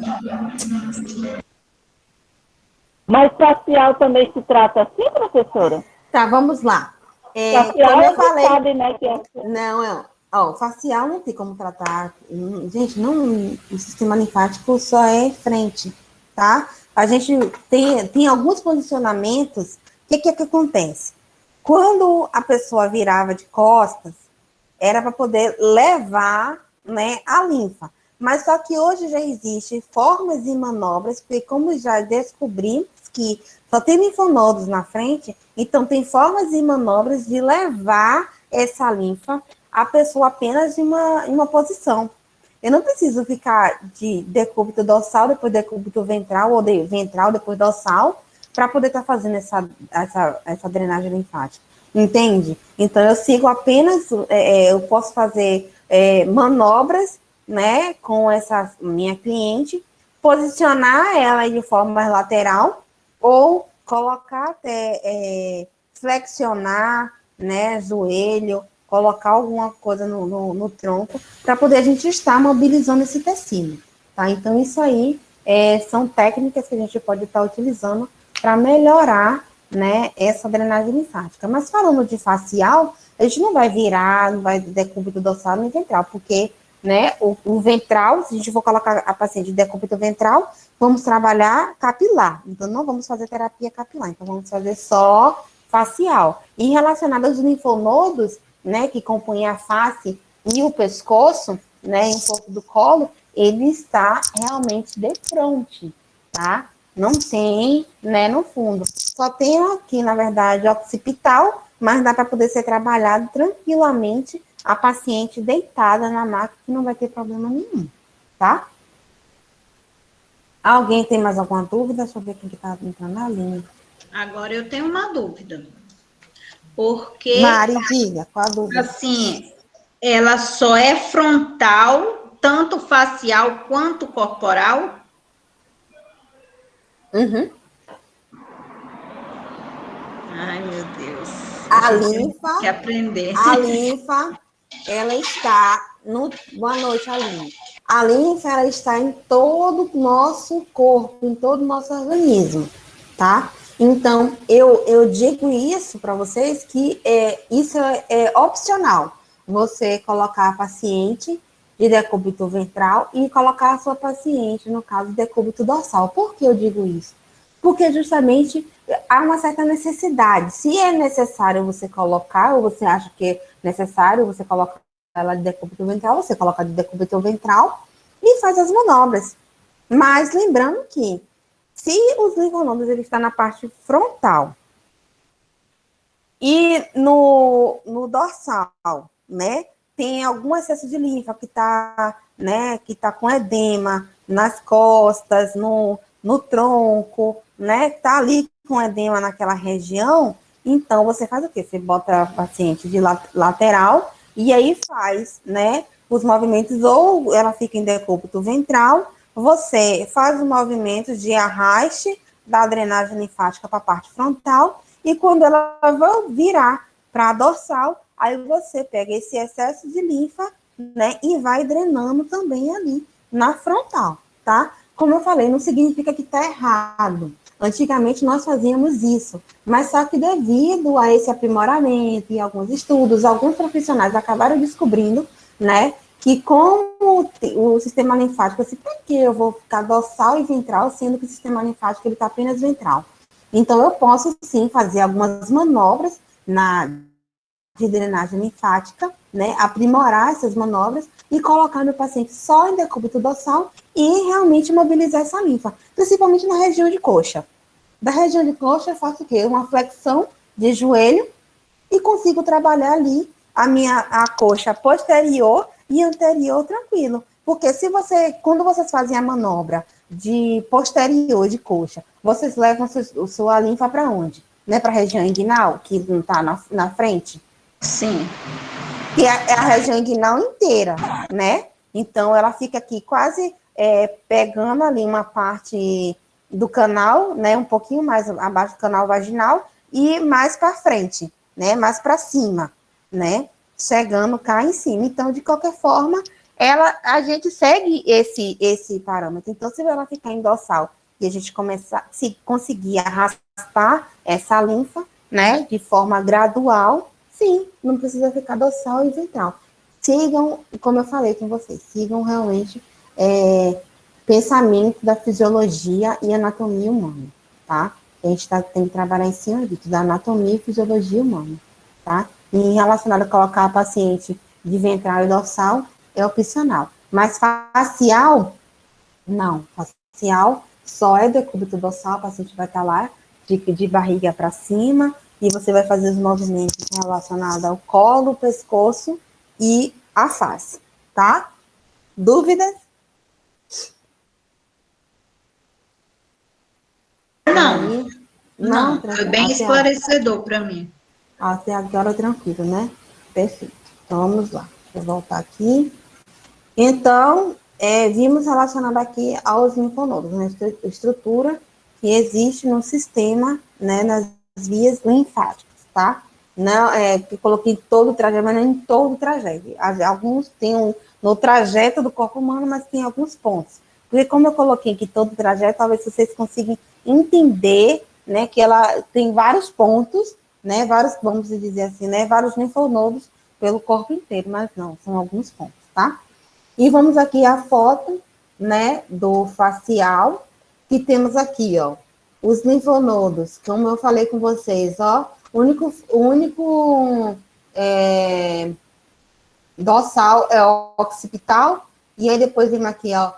Mas facial também se trata assim, professora? Tá, vamos lá. Facial, como eu falei, sabe, né, que é... Não, facial não tem como tratar. Gente, o sistema linfático só é frente, tá? A gente tem alguns posicionamentos. O que acontece? Quando a pessoa virava de costas, era para poder levar, né, a linfa. Mas só que hoje já existem formas e manobras, porque como já descobrimos que só tem linfonodos na frente, então tem formas e manobras de levar essa linfa a pessoa apenas em uma posição. Eu não preciso ficar de decúbito dorsal, depois decúbito ventral, ou de ventral, depois dorsal, para poder estar fazendo essa drenagem linfática. Entende? Então, eu sigo apenas, eu posso fazer manobras, né, com essa minha cliente, posicionar ela de forma lateral, ou colocar até, flexionar, né, joelho, colocar alguma coisa no tronco, para poder a gente estar mobilizando esse tecido, tá? Então, isso aí são técnicas que a gente pode estar utilizando para melhorar, né, essa drenagem linfática. Mas falando de facial, a gente não vai virar, não vai decúbito dorsal nem ventral, porque, né, o ventral, se a gente for colocar a paciente de decúbito ventral, vamos trabalhar capilar. Então, não vamos fazer terapia capilar, então vamos fazer só facial. E relacionado aos linfonodos, né, que compõem a face e o pescoço, né, e um pouco do colo, ele está realmente de frente, tá? Não tem, né, no fundo. Só tem aqui, na verdade, occipital, mas dá para poder ser trabalhado tranquilamente a paciente deitada na maca, que não vai ter problema nenhum, tá? Alguém tem mais alguma dúvida? Deixa eu ver quem que tá entrando na linha. Agora eu tenho uma dúvida. Porque, Mari, diga, qual a dúvida? assim, ela só é frontal, tanto facial quanto corporal? Uhum. Ai, meu Deus. A linfa, que aprender. a linfa, ela está Boa noite, Aline. A linfa, ela está em todo o nosso corpo, em todo o nosso organismo, tá? Então, eu digo isso para vocês que isso é opcional. Você colocar a paciente de decúbito ventral e colocar a sua paciente, no caso, de decúbito dorsal. Por que eu digo isso? Porque justamente há uma certa necessidade. Se é necessário você colocar, ou você acha que é necessário você colocar ela de decúbito ventral, você coloca de decúbito ventral e faz as manobras. Mas lembrando que se os linfonodos ele está na parte frontal e no dorsal, né, tem algum excesso de linfa que está, né, que tá com edema nas costas, no tronco, né, tá ali com edema naquela região, então você faz o quê? Você bota a paciente de lateral e aí faz, né, os movimentos, ou ela fica em decúbito ventral, você faz os movimentos de arraste da drenagem linfática para a parte frontal, e quando ela vai virar para a dorsal, aí você pega esse excesso de linfa, né, e vai drenando também ali na frontal, tá? Como eu falei, não significa que está errado. Antigamente nós fazíamos isso, mas só que devido a esse aprimoramento e alguns estudos, alguns profissionais acabaram descobrindo, né, que como o sistema linfático, assim, por que eu vou ficar dorsal e ventral, sendo que o sistema linfático ele está apenas ventral? Então, eu posso, sim, fazer algumas manobras de drenagem linfática, né, aprimorar essas manobras e colocar meu paciente só em decúbito dorsal e realmente mobilizar essa linfa, principalmente na região de coxa. Da região de coxa, eu faço o quê? Uma flexão de joelho e consigo trabalhar ali a coxa posterior e anterior tranquilo. Porque quando vocês fazem a manobra de posterior de coxa, vocês levam sua linfa para onde? Né, para a região inguinal, que não está na frente? Sim. Que é a região inguinal inteira, né? Então, ela fica aqui quase pegando ali uma parte do canal, né? Um pouquinho mais abaixo do canal vaginal e mais para frente, né? Mais para cima, né? Chegando cá em cima. Então, de qualquer forma, a gente segue esse parâmetro. Então, se ela ficar em dorsal e a gente se conseguir arrastar essa linfa, né? De forma gradual, sim, não precisa ficar dorsal e ventral. Sigam, como eu falei com vocês, sigam realmente pensamento da fisiologia e anatomia humana, tá? A gente tem que trabalhar em cima disso, da anatomia e fisiologia humana, tá? E relacionado a colocar a paciente de ventral e dorsal, é opcional. Mas facial, não. Facial só é decúbito dorsal, a paciente vai estar lá de barriga para cima, e você vai fazer os movimentos relacionados ao colo, pescoço e a face, tá? Dúvidas? Não, não, tranquilo. foi bem esclarecedor para mim. Até agora tranquilo, né? Perfeito. Então, vamos lá. Deixa eu voltar aqui. Então, vimos relacionado aqui aos linfonodos, né? Estrutura que existe no sistema, né? Nas vias linfáticas, tá? Não, que coloquei todo o trajeto, mas não em todo o trajeto. Alguns tem no trajeto do corpo humano, mas tem alguns pontos. Porque como eu coloquei aqui todo o trajeto, talvez vocês consigam entender, né, que ela tem vários pontos, né, vários, vamos dizer assim, né, vários linfonodos pelo corpo inteiro, mas não, são alguns pontos, tá? E vamos aqui a foto, né, do facial, que temos aqui, ó, os linfonodos, como eu falei com vocês, ó, o único dorsal é o occipital, e aí depois vem aqui, ó,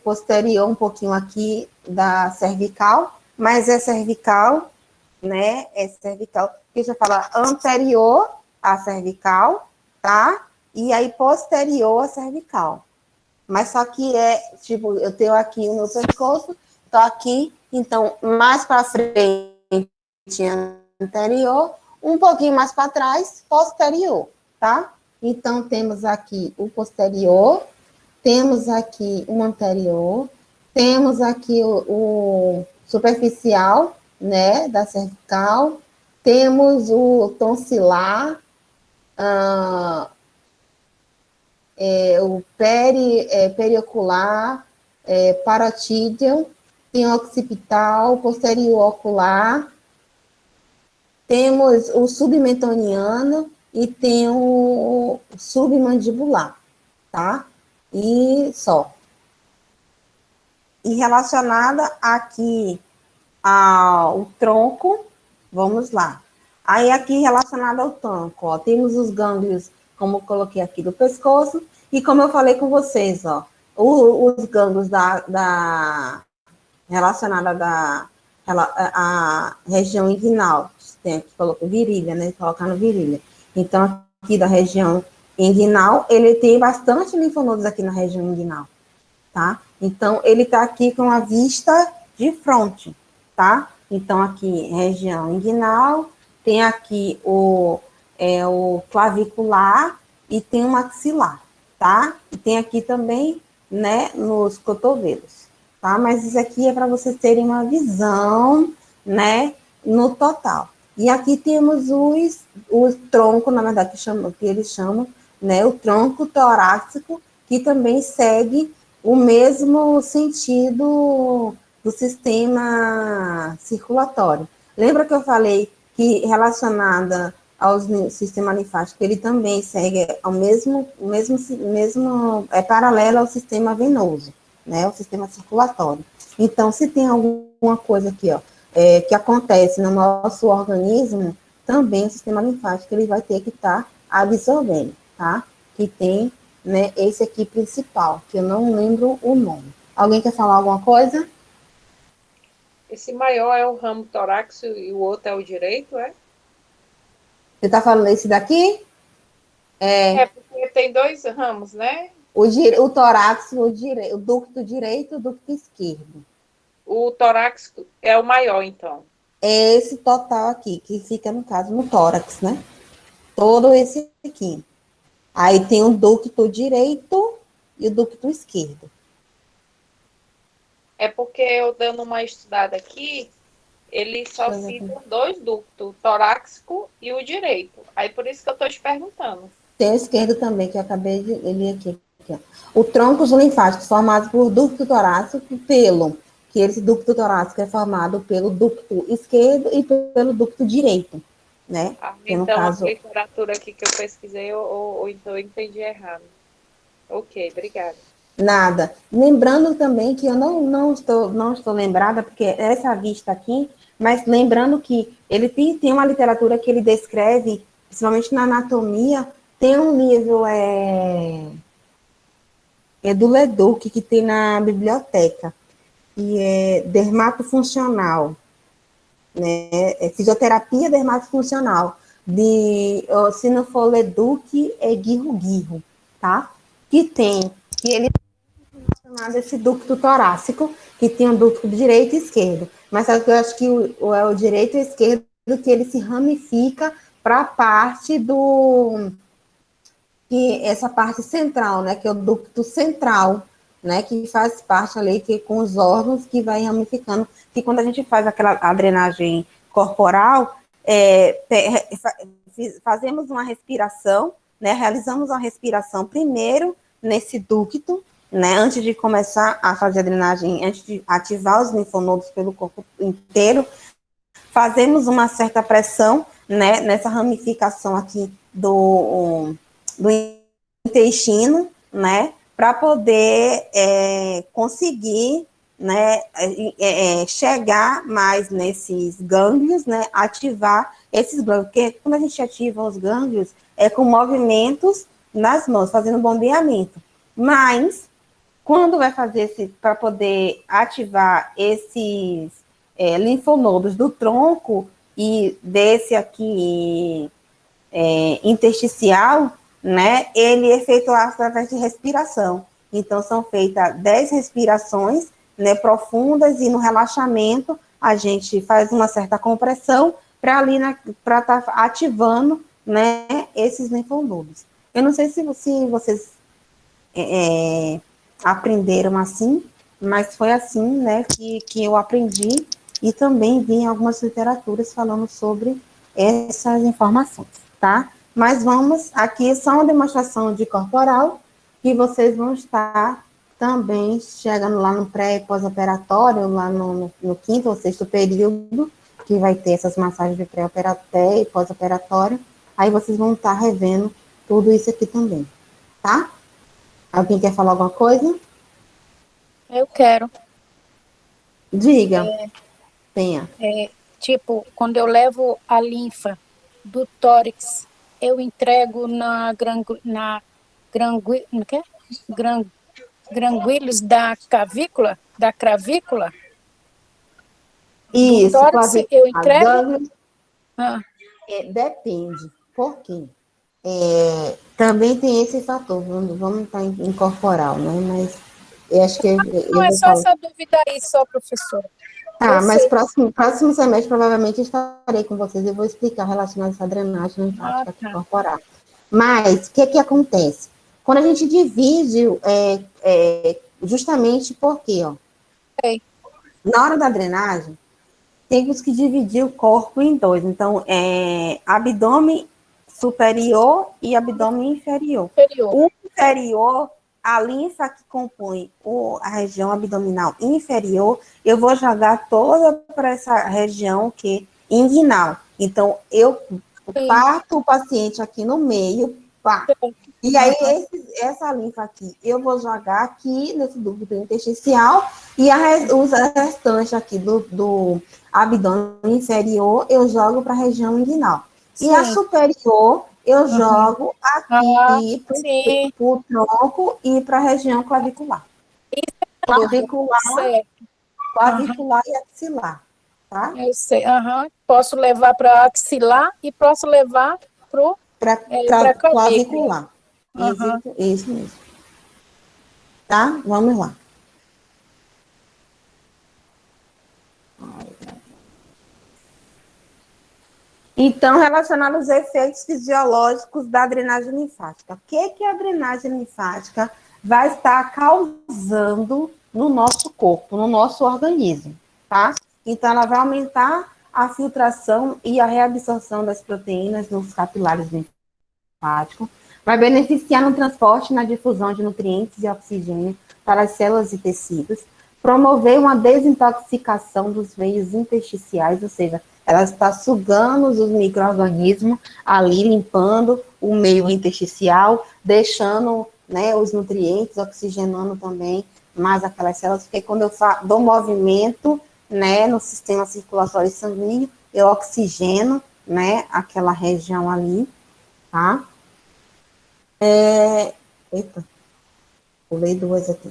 posterior, um pouquinho aqui da cervical, mas é cervical, né, é cervical, deixa eu falar, anterior à cervical, tá? E aí posterior à cervical. Mas só que tipo, eu tenho aqui o meu pescoço, tô aqui, então, mais para frente, anterior, um pouquinho mais para trás, posterior, tá? Então, temos aqui o posterior, temos aqui o anterior, temos aqui o superficial, né, da cervical, temos o tonsilar, o periocular, parotídeo, tem o occipital, posterior ocular, temos o submentoniano e tem o submandibular, tá? E só. E relacionada aqui ao tronco, vamos lá. Aí aqui relacionado ao tronco, ó, temos os gânglios, como eu coloquei aqui do pescoço, e como eu falei com vocês, ó, os gânglios relacionada à região inguinal, tem aqui, coloca virilha, né, colocar no virilha. Então, aqui da região inguinal, ele tem bastante linfonodos aqui na região inguinal, tá? Então, ele tá aqui com a vista de fronte, tá? Então, aqui, região inguinal, tem aqui o clavicular e tem o maxilar, tá? E tem aqui também, né, nos cotovelos, tá? Mas isso aqui é para vocês terem uma visão, né, no total. E aqui temos o tronco, na verdade, que eles chamam, né, o tronco torácico, que também segue o mesmo sentido do sistema circulatório. Lembra que eu falei que relacionada ao sistema linfático, ele também segue ao mesmo é paralelo ao sistema venoso, né, o sistema circulatório. Então, se tem alguma coisa aqui, ó, que acontece no nosso organismo, também o sistema linfático ele vai ter que estar absorvendo, tá? Que tem, né, esse aqui principal, que eu não lembro o nome. Alguém quer falar alguma coisa? Esse maior é o ramo torácico e o outro é o direito, é? Você está falando esse daqui? É, porque tem dois ramos, né? O torácico, o ducto direito e o ducto esquerdo. O torácico é o maior, então. É esse total aqui, que fica, no caso, no tórax, né? Todo esse aqui. Aí tem o ducto direito e o ducto esquerdo. É porque eu dando uma estudada aqui, eles só citam dois ductos, o torácico e o direito. Aí por isso que eu estou te perguntando. Tem o esquerdo também, que eu acabei de ler aqui. O tronco linfático formado por ducto torácico e pelo, que esse ducto torácico é formado pelo ducto esquerdo e pelo ducto direito, né? Que no Então, caso... a literatura aqui que eu pesquisei, ou então eu entendi errado. Ok, obrigada. Nada. Lembrando também que eu não estou lembrada, porque essa vista aqui, mas lembrando que ele tem uma literatura que ele descreve, principalmente na anatomia, tem um livro do Leduc, que tem na biblioteca, e é dermatofuncional, né? É fisioterapia dermatofuncional, se não for Leduc, é Guirro, tá? Que ele chamado esse ducto torácico, que tem o ducto direito e esquerdo. Mas eu acho que é o direito e o esquerdo que ele se ramifica para a parte essa parte central, né, que é o ducto central, né, que faz parte ali com os órgãos que vai ramificando, que quando a gente faz a drenagem corporal, fazemos uma respiração, né, realizamos uma respiração primeiro nesse ducto, né, antes de começar a fazer a drenagem, antes de ativar os linfonodos pelo corpo inteiro, fazemos uma certa pressão, né, nessa ramificação aqui do intestino, né, para poder conseguir, né, chegar mais nesses gânglios, né, ativar esses gânglios, porque quando a gente ativa os gânglios, é com movimentos nas mãos, fazendo bombeamento, mas quando vai fazer para poder ativar esses linfonodos do tronco e desse aqui intersticial, né, ele é feito através de respiração. Então, são feitas 10 respirações, né, profundas, e no relaxamento a gente faz uma certa compressão para estar ativando, né, esses linfonodos. Eu não sei se vocês aprenderam assim, mas foi assim, né, que eu aprendi, e também vi em algumas literaturas falando sobre essas informações, tá? Mas vamos, aqui só uma demonstração de corporal, que vocês vão estar também chegando lá no pré e pós-operatório, lá no quinto ou sexto período, que vai ter essas massagens de pré e pós-operatório. Aí vocês vão estar revendo tudo isso aqui também, tá? Alguém quer falar alguma coisa? Eu quero. Diga. Tenha. Tipo, quando eu levo a linfa do tórax, eu entrego no quê? Granguilos da cravícula, do Isso, tórax, eu entrego. gânglios, Ah, depende. Por quê? Também tem esse fator, vamos incorporar, né? Mas eu acho que não, eu é vou só falar. essa dúvida aí, só, professora. Tá, Eu mas sei. próximo semestre provavelmente estarei com vocês e vou explicar relacionado a essa drenagem linfática aqui Tá. corporal. Mas, o que acontece? Quando a gente divide, justamente porque, ó, Sei. na hora da drenagem, temos que dividir o corpo em dois. Então, abdômen superior e abdômen inferior. Superior. O inferior, a linfa que compõe a região abdominal inferior, eu vou jogar toda para essa região inguinal. Então, eu parto o paciente aqui no meio, pá. E aí, essa linfa aqui, eu vou jogar aqui nesse ducto intersticial e os restantes aqui do abdômen inferior, eu jogo para a região inguinal. Sim. E a superior, eu jogo aqui para o tronco e para a região clavicular. Clavicular e axilar, tá? Eu sei, Posso levar para axilar e posso levar para clavicular. Isso mesmo. Tá? Vamos lá. Então, relacionado aos efeitos fisiológicos da drenagem linfática. O que a drenagem linfática vai estar causando no nosso corpo, no nosso organismo, tá? Então, ela vai aumentar a filtração e a reabsorção das proteínas nos capilares linfáticos, vai beneficiar no transporte e na difusão de nutrientes e oxigênio para as células e tecidos, promover uma desintoxicação dos veios intersticiais, ou seja, ela está sugando os micro-organismos ali, limpando o meio intersticial, deixando, né, os nutrientes, oxigenando também mais aquelas células, porque quando eu dou movimento, né, no sistema circulatório sanguíneo, eu oxigeno, né, aquela região ali, tá? Eita, pulei duas aqui.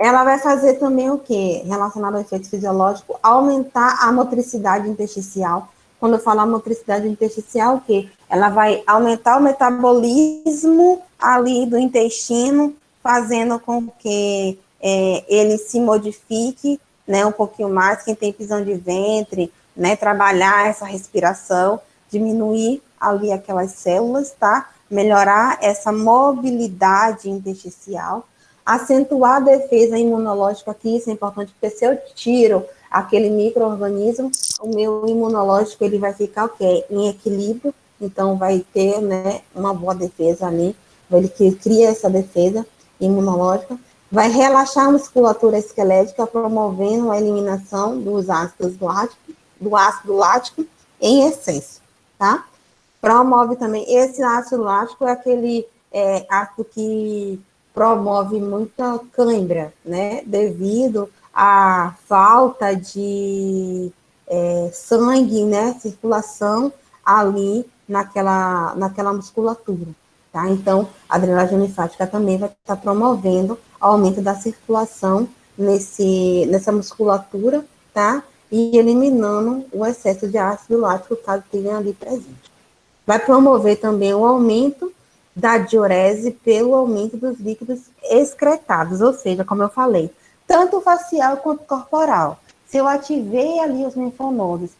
Ela vai fazer também o quê? Relacionado ao efeito fisiológico, aumentar a motricidade intersticial. Quando eu falo motricidade intersticial, o quê? Ela vai aumentar o metabolismo ali do intestino, fazendo com que ele se modifique, né, um pouquinho mais. Quem tem prisão de ventre, né, trabalhar essa respiração, diminuir ali aquelas células, tá? Melhorar essa mobilidade intersticial, acentuar a defesa imunológica aqui, isso é importante, porque se eu tiro aquele micro-organismo, o meu imunológico, ele vai ficar o quê? Em equilíbrio, então vai ter, né, uma boa defesa ali, ele cria essa defesa imunológica, vai relaxar a musculatura esquelética, promovendo a eliminação dos ácidos láticos, do ácido lático em excesso, tá? Promove também, esse ácido lático é aquele ácido que promove muita cãibra, né, devido à falta de sangue, né, circulação ali naquela musculatura, tá? Então, a drenagem linfática também vai estar promovendo o aumento da circulação nessa musculatura, tá? E eliminando o excesso de ácido lático, caso tenha ali presente. Vai promover também o aumento da diurese pelo aumento dos líquidos excretados, ou seja, como eu falei, tanto facial quanto corporal. Se eu ativei ali os linfonodos,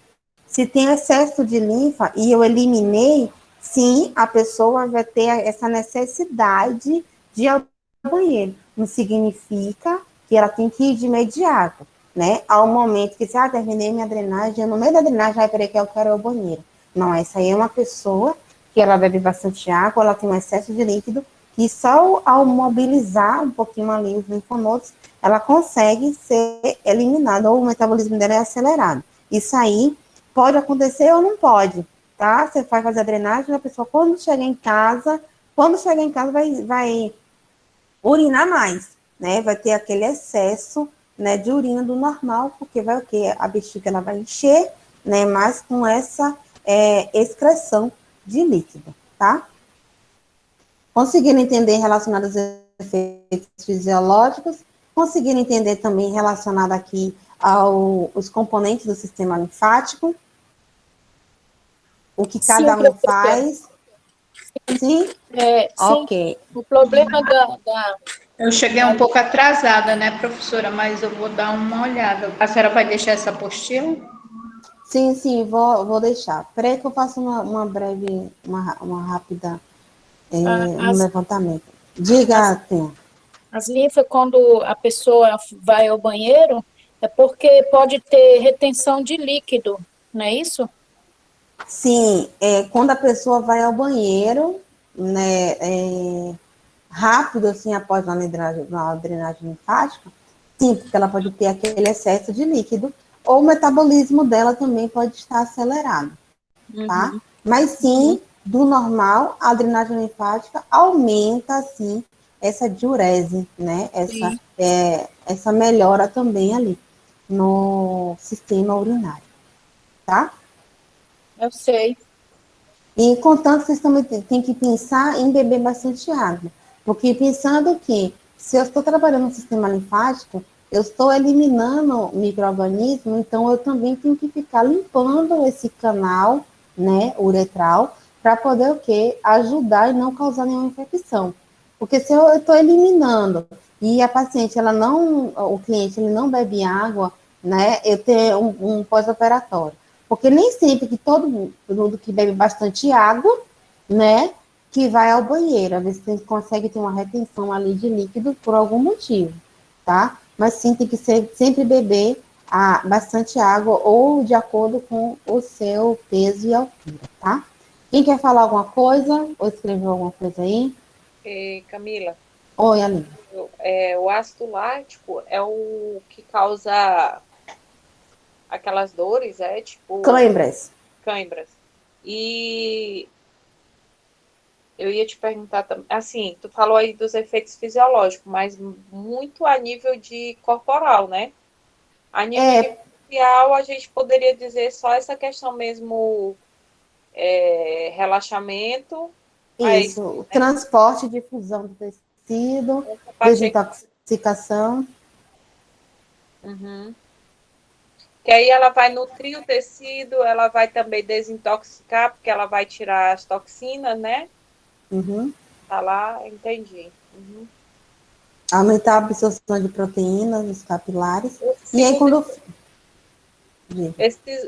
se tem excesso de linfa e eu eliminei, sim, a pessoa vai ter essa necessidade de ir ao banheiro. Não significa que ela tem que ir de imediato, né? Ao momento que, terminei minha drenagem, no meio da drenagem, peraí que eu quero ir ao banheiro. Não, essa aí é uma pessoa que ela bebe bastante água, ela tem um excesso de líquido, E só ao mobilizar um pouquinho ali os linfonodos, ela consegue ser eliminada, ou o metabolismo dela é acelerado. Isso aí pode acontecer ou não pode, tá? Você vai fazer a drenagem, a pessoa, quando chegar em casa, vai urinar mais, né? Vai ter aquele excesso, né, de urina do normal, porque vai o quê? A bexiga ela vai encher, né, mais com essa excreção de líquido, tá? Conseguiram entender relacionado aos efeitos fisiológicos, conseguiram entender também relacionado aqui aos componentes do sistema linfático, o que Sim, cada um professora. faz. Sim? Sim, Ok. o problema Eu cheguei um pouco atrasada, né, professora? Mas eu vou dar uma olhada. A senhora vai deixar essa apostila? Sim, vou deixar. Peraí que eu faço uma breve, uma rápida, um levantamento. Diga, Tena. as linfas, quando a pessoa vai ao banheiro, é porque pode ter retenção de líquido, não é isso? Sim, quando a pessoa vai ao banheiro, né, rápido, assim, após uma drenagem linfática, sim, porque ela pode ter aquele excesso de líquido, ou o metabolismo dela também pode estar acelerado, tá? Mas sim, do normal, a drenagem linfática aumenta, assim, essa diurese, né? Essa melhora também ali no sistema urinário, tá? Eu sei. E, contanto, vocês também têm que pensar em beber bastante água. Porque pensando que, se eu estou trabalhando no sistema linfático, eu estou eliminando micro-organismo, então eu também tenho que ficar limpando esse canal, né, uretral, para poder o quê? Ajudar e não causar nenhuma infecção. Porque se eu estou eliminando e a paciente, o cliente, ele não bebe água, né, eu tenho um pós-operatório. Porque nem sempre que todo mundo que bebe bastante água, né, que vai ao banheiro. Às vezes você consegue ter uma retenção ali de líquido por algum motivo, tá? Mas sim, tem que sempre beber bastante água ou de acordo com o seu peso e altura, tá? Quem quer falar alguma coisa ou escrever alguma coisa aí? Camila, Oi, Aline. o ácido lático é o que causa aquelas dores, tipo... Cãibras. E eu ia te perguntar também, assim, tu falou aí dos efeitos fisiológicos, mas muito a nível de corporal, né? A nível de facial, a gente poderia dizer só essa questão mesmo, relaxamento. Isso, Aí, né? transporte e difusão do tecido, desintoxicação. Uhum. Que aí ela vai nutrir o tecido, ela vai também desintoxicar, porque ela vai tirar as toxinas, né? Uhum. Tá lá, entendi. Uhum. Aumentar a absorção de proteínas nos capilares. E aí, quando...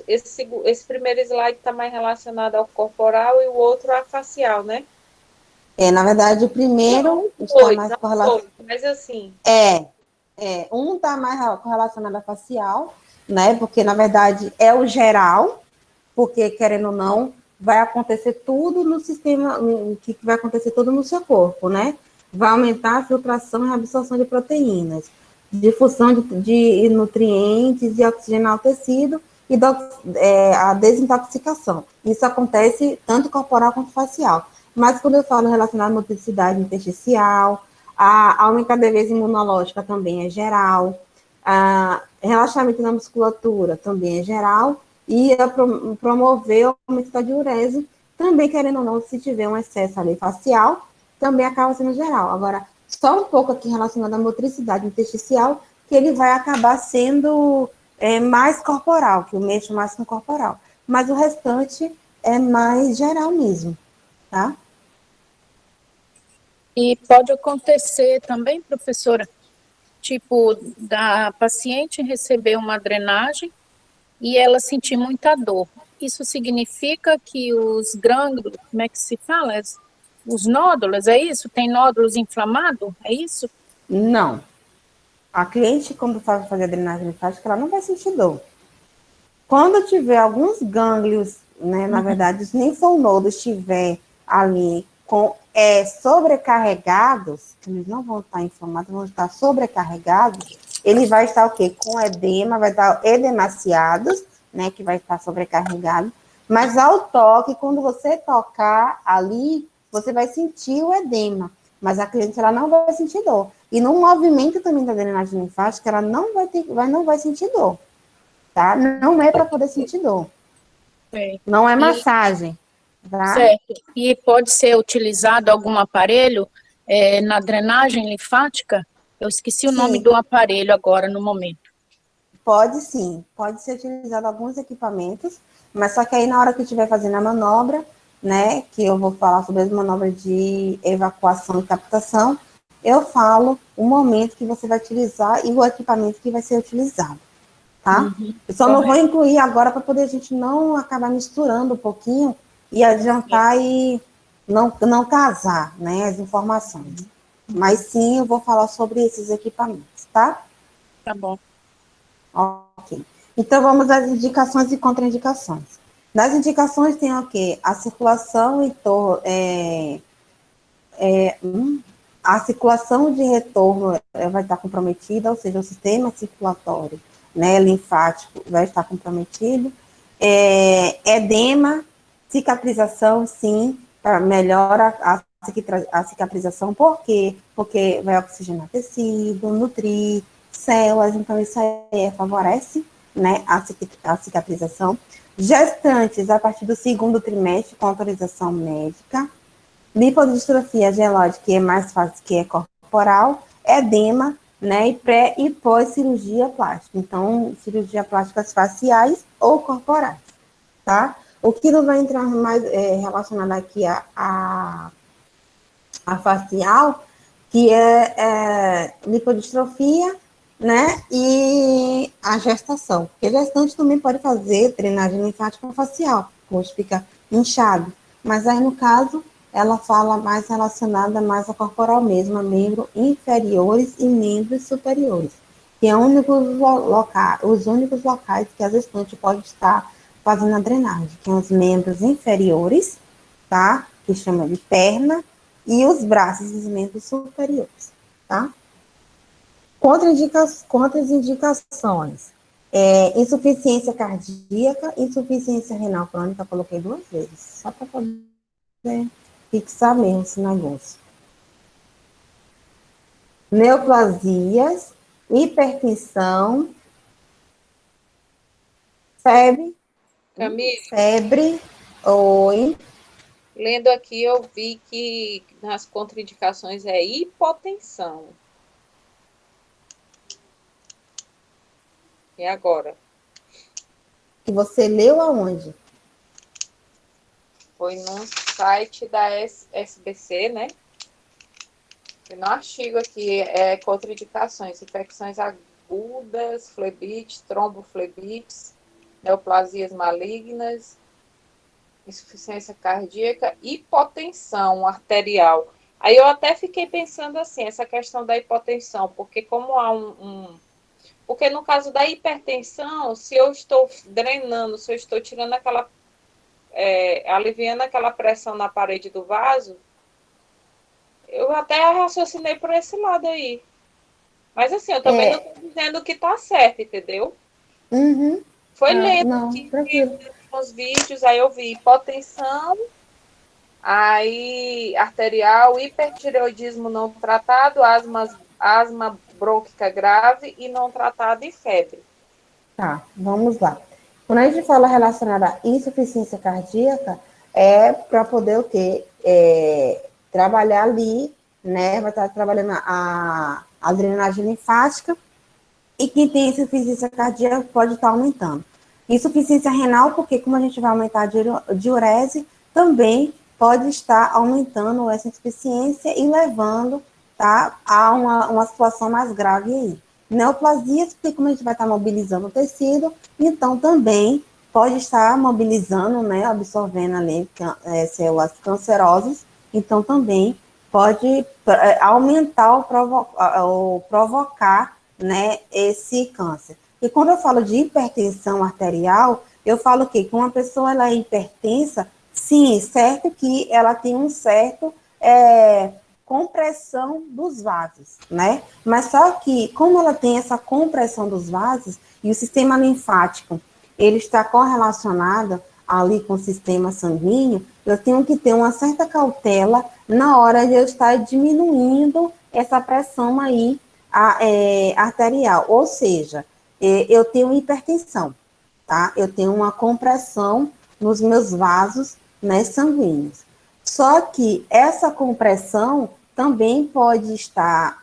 Esse primeiro slide está mais relacionado ao corporal e o outro à facial, né? Na verdade, o primeiro está mais correlacionado... Mas assim... um está mais correlacionado à facial, né? Porque, na verdade, é o geral, porque, querendo ou não, vai acontecer tudo no sistema, que vai acontecer tudo no seu corpo, né? Vai aumentar a filtração e a absorção de proteínas, difusão de nutrientes e oxigenar o tecido e a desintoxicação. Isso acontece tanto corporal quanto facial. Mas quando eu falo relacionado à motricidade intersticial, a aumentadevez imunológica também é geral, relaxamento na musculatura também é geral, e promover o aumento da diurese, também, querendo ou não, se tiver um excesso ali facial, também acaba sendo geral. Agora, só um pouco aqui relacionado à motricidade intersticial, que ele vai acabar sendo mais corporal, que eu mexo mais com corporal. Mas o restante é mais geral mesmo, tá? E pode acontecer também, professora, tipo, da paciente receber uma drenagem e ela sentir muita dor. Isso significa que os grânulos, como é que se fala? Os nódulos, é isso? Tem nódulos inflamados? É isso? Não. A cliente, quando vai fazer a drenagem linfática, ela não vai sentir dor. Quando tiver alguns gânglios, né, na verdade, os linfonodos estiver ali sobrecarregados, eles não vão estar inflamados, vão estar sobrecarregados, ele vai estar o quê? Com edema, vai estar edemaciados, né, que vai estar sobrecarregado, mas ao toque, quando você tocar ali, você vai sentir o edema, mas a cliente, ela não vai sentir dor. E no movimento também da drenagem linfática, ela não vai sentir dor, tá? Não é para poder sentir dor. Não é massagem, tá? Certo. E pode ser utilizado algum aparelho na drenagem linfática? Eu esqueci o nome do aparelho agora, no momento. Pode sim, pode ser utilizado alguns equipamentos, mas só que aí na hora que estiver fazendo a manobra, né, que eu vou falar sobre as manobras de evacuação e captação, eu falo o momento que você vai utilizar e o equipamento que vai ser utilizado, tá? Eu só não vou incluir agora para poder a gente não acabar misturando um pouquinho e adiantar e não casar, né, as informações. Mas sim, eu vou falar sobre esses equipamentos, tá? Tá bom. Ok. Então, vamos às indicações e contraindicações. Nas indicações tem o quê? A circulação a circulação de retorno vai estar comprometida, ou seja, o sistema circulatório, né, linfático vai estar comprometido. Edema, cicatrização, sim, melhora a cicatrização. Por quê? Porque vai oxigenar tecido, nutrir células, então isso aí favorece, né, a cicatrização. Gestantes, a partir do 2º trimestre, com autorização médica. Lipodistrofia gelóide, que é mais fácil, que é corporal. Edema, né, e pré e pós-cirurgia plástica. Então, cirurgia plásticas faciais ou corporais, tá? O que não vai entrar mais relacionado aqui a facial, que é lipodistrofia, né, e a gestação. Porque a gestante também pode fazer drenagem linfática facial, o rosto fica inchado. Mas aí, no caso, ela fala mais relacionada mais a corporal mesmo, a membros inferiores e membros superiores, que é os únicos locais que a gestante pode estar fazendo a drenagem, que são os membros inferiores, tá, que chama de perna, e os braços, os membros superiores, tá? Contraindicações. Insuficiência cardíaca, insuficiência renal crônica, coloquei 2 vezes, só para poder fixar mesmo esse negócio. Neoplasias, hipertensão, febre. Camila, Oi. lendo aqui, eu vi que nas contraindicações é hipotensão. E agora? Que você leu aonde? Foi no site da SBC, né? Foi no artigo aqui, contraindicações, infecções agudas, flebites, tromboflebites, neoplasias malignas, insuficiência cardíaca, hipotensão arterial. Aí eu até fiquei pensando assim, essa questão da hipotensão, porque como há porque no caso da hipertensão, se eu estou drenando, se eu estou tirando aliviando aquela pressão na parede do vaso, eu até raciocinei por esse lado aí. Mas assim, eu também não estou dizendo que está certo, entendeu? Uhum. Foi lendo uns vídeos, aí eu vi hipotensão, aí arterial, hipertireoidismo não tratado, asma brônquica grave e não tratado e febre. Tá, vamos lá. Quando a gente fala relacionada à insuficiência cardíaca, é para poder o quê? Trabalhar ali, né? Vai estar trabalhando a drenagem linfática, e quem tem insuficiência cardíaca pode estar aumentando. Insuficiência renal, porque como a gente vai aumentar a diurese, também pode estar aumentando essa insuficiência e levando, tá, a uma situação mais grave aí. Neoplasias, porque como a gente vai estar mobilizando o tecido, então também pode estar mobilizando, né, absorvendo ali células cancerosas, então também pode aumentar ou provocar, né, esse câncer. E quando eu falo de hipertensão arterial, eu falo que uma pessoa ela é hipertensa, sim, certo que ela tem um certo compressão dos vasos, né? Mas só que, como ela tem essa compressão dos vasos, e o sistema linfático, ele está correlacionado ali com o sistema sanguíneo, eu tenho que ter uma certa cautela na hora de eu estar diminuindo essa pressão aí arterial. Ou seja, eu tenho hipertensão, tá? Eu tenho uma compressão nos meus vasos, né, sanguíneos. Só que essa compressão também pode estar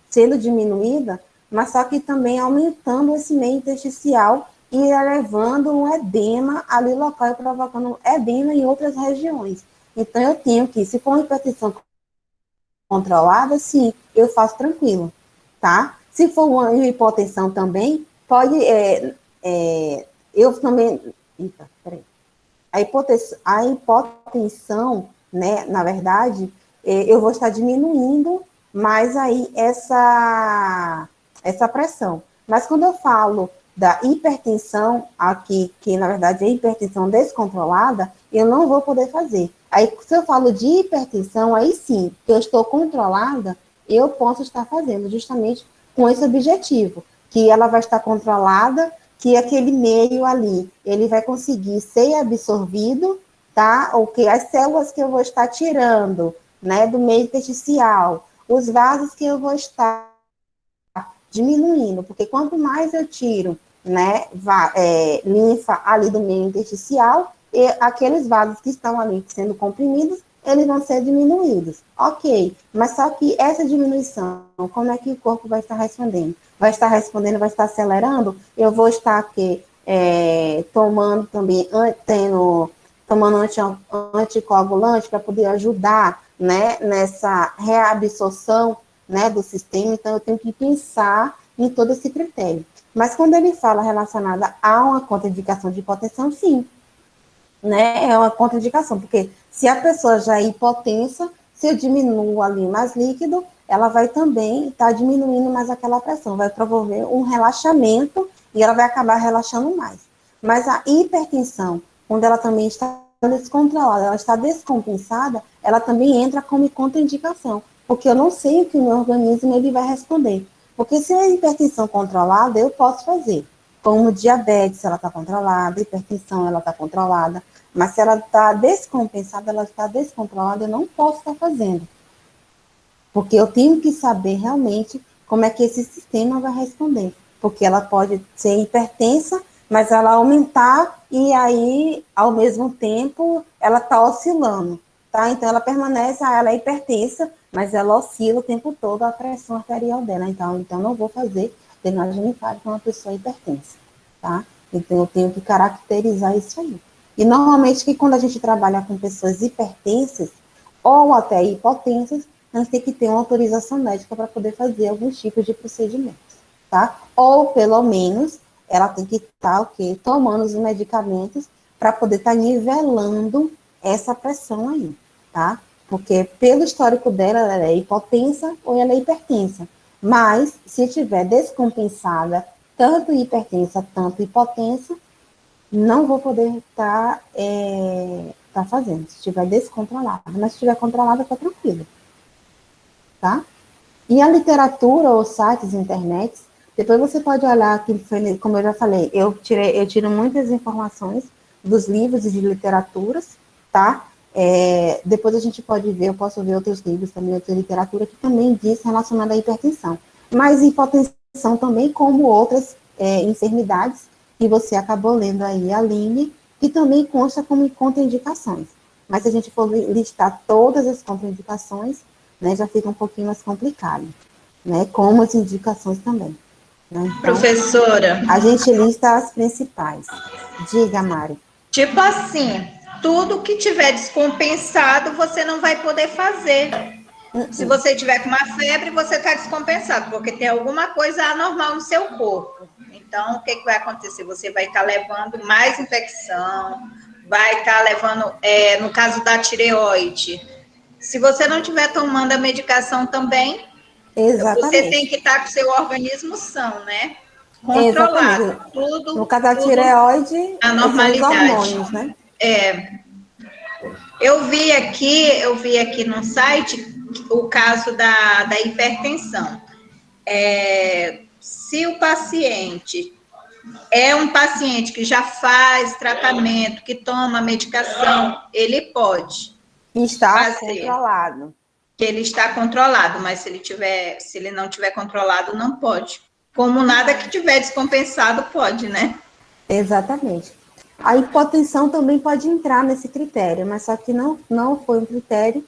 sendo diminuída, mas só que também aumentando esse meio intersticial e elevando um edema ali local e provocando edema em outras regiões. Então, eu tenho que, se for uma hipertensão controlada, sim, eu faço tranquilo, tá? Se for uma hipotensão também, pode, eu também, eita, peraí. A hipotensão, né, na verdade, eu vou estar diminuindo mais aí essa pressão. Mas quando eu falo da hipertensão aqui, que na verdade é hipertensão descontrolada, eu não vou poder fazer. Aí, se eu falo de hipertensão, aí sim, que eu estou controlada, eu posso estar fazendo justamente com esse objetivo, que ela vai estar controlada, que aquele meio ali, ele vai conseguir ser absorvido, tá? Ou que as células que eu vou estar tirando, né, do meio intersticial, os vasos que eu vou estar diminuindo, porque quanto mais eu tiro, né, linfa ali do meio intersticial, e aqueles vasos que estão ali sendo comprimidos, eles vão ser diminuídos. Ok, mas só que essa diminuição, como é que o corpo vai estar respondendo? Vai estar respondendo, vai estar acelerando? Eu vou estar aqui tomando também, tomando anticoagulante para poder ajudar, né, nessa reabsorção, né, do sistema. Então, eu tenho que pensar em todo esse critério. Mas quando ele fala relacionada a uma contraindicação de hipotensão, sim, né, é uma contraindicação, porque se a pessoa já é hipotensa, se eu diminuo ali mais líquido, ela vai também estar diminuindo mais aquela pressão, vai promover um relaxamento e ela vai acabar relaxando mais. Mas a hipertensão, quando ela também está descontrolada, ela está descompensada, ela também entra como contraindicação, porque eu não sei o que o meu organismo ele vai responder. Porque se é hipertensão controlada, eu posso fazer. Como diabetes, ela está controlada, hipertensão, ela está controlada. Mas se ela está descompensada, ela está descontrolada, eu não posso estar fazendo. Porque eu tenho que saber realmente como é que esse sistema vai responder. Porque ela pode ser hipertensa, mas ela aumentar e aí, ao mesmo tempo, ela está oscilando. Tá? Então, ela permanece, ela é hipertensa, mas ela oscila o tempo todo a pressão arterial dela. Então não vou fazer drenagem linfática com uma pessoa hipertensa, tá? Então, eu tenho que caracterizar isso aí. E, normalmente, que quando a gente trabalha com pessoas hipertensas, ou até hipotensas, a gente tem que ter uma autorização médica para poder fazer alguns tipos de procedimentos, tá? Ou, pelo menos, ela tem que estar, tomando os medicamentos para poder estar nivelando essa pressão aí, tá? Porque pelo histórico dela, ela é hipotensa ou ela é hipertensa. Mas, se estiver descompensada, tanto hipertensa, tanto hipotensa, não vou poder estar fazendo, se estiver descontrolada. Mas se estiver controlada, está tranquilo, tá? E a literatura, ou sites, internet, depois você pode olhar, como eu já falei, eu tiro muitas informações dos livros e de literaturas, tá? Depois a gente pode ver, eu posso ver outros livros também, outra literatura que também diz relacionada à hipertensão. Mas hipotensão também, como outras enfermidades que você acabou lendo aí, Aline, que também consta como contraindicações. Mas se a gente for listar todas as contraindicações, né, já fica um pouquinho mais complicado, né? Como as indicações também. Né? Então, professora, a gente lista as principais. Diga, Mari. tipo assim, tudo que tiver descompensado, você não vai poder fazer. Se você tiver com uma febre, você está descompensado, porque tem alguma coisa anormal no seu corpo. Então, o que vai acontecer? Você vai estar levando mais infecção, vai estar levando, no caso da tireoide, se você não estiver tomando a medicação também, exatamente, você tem que estar com o seu organismo são, né? Controlado. Exatamente. Tudo. No caso da tireoide, a são os normalidade. hormônios, né? Eu vi aqui no site o caso da hipertensão. Se o paciente é um paciente que já faz tratamento, que toma medicação, ele pode Está fazer, controlado. que ele está controlado, mas se ele não tiver controlado, não pode. Como nada que tiver descompensado pode, né? Exatamente. A hipotensão também pode entrar nesse critério, mas só que não foi um critério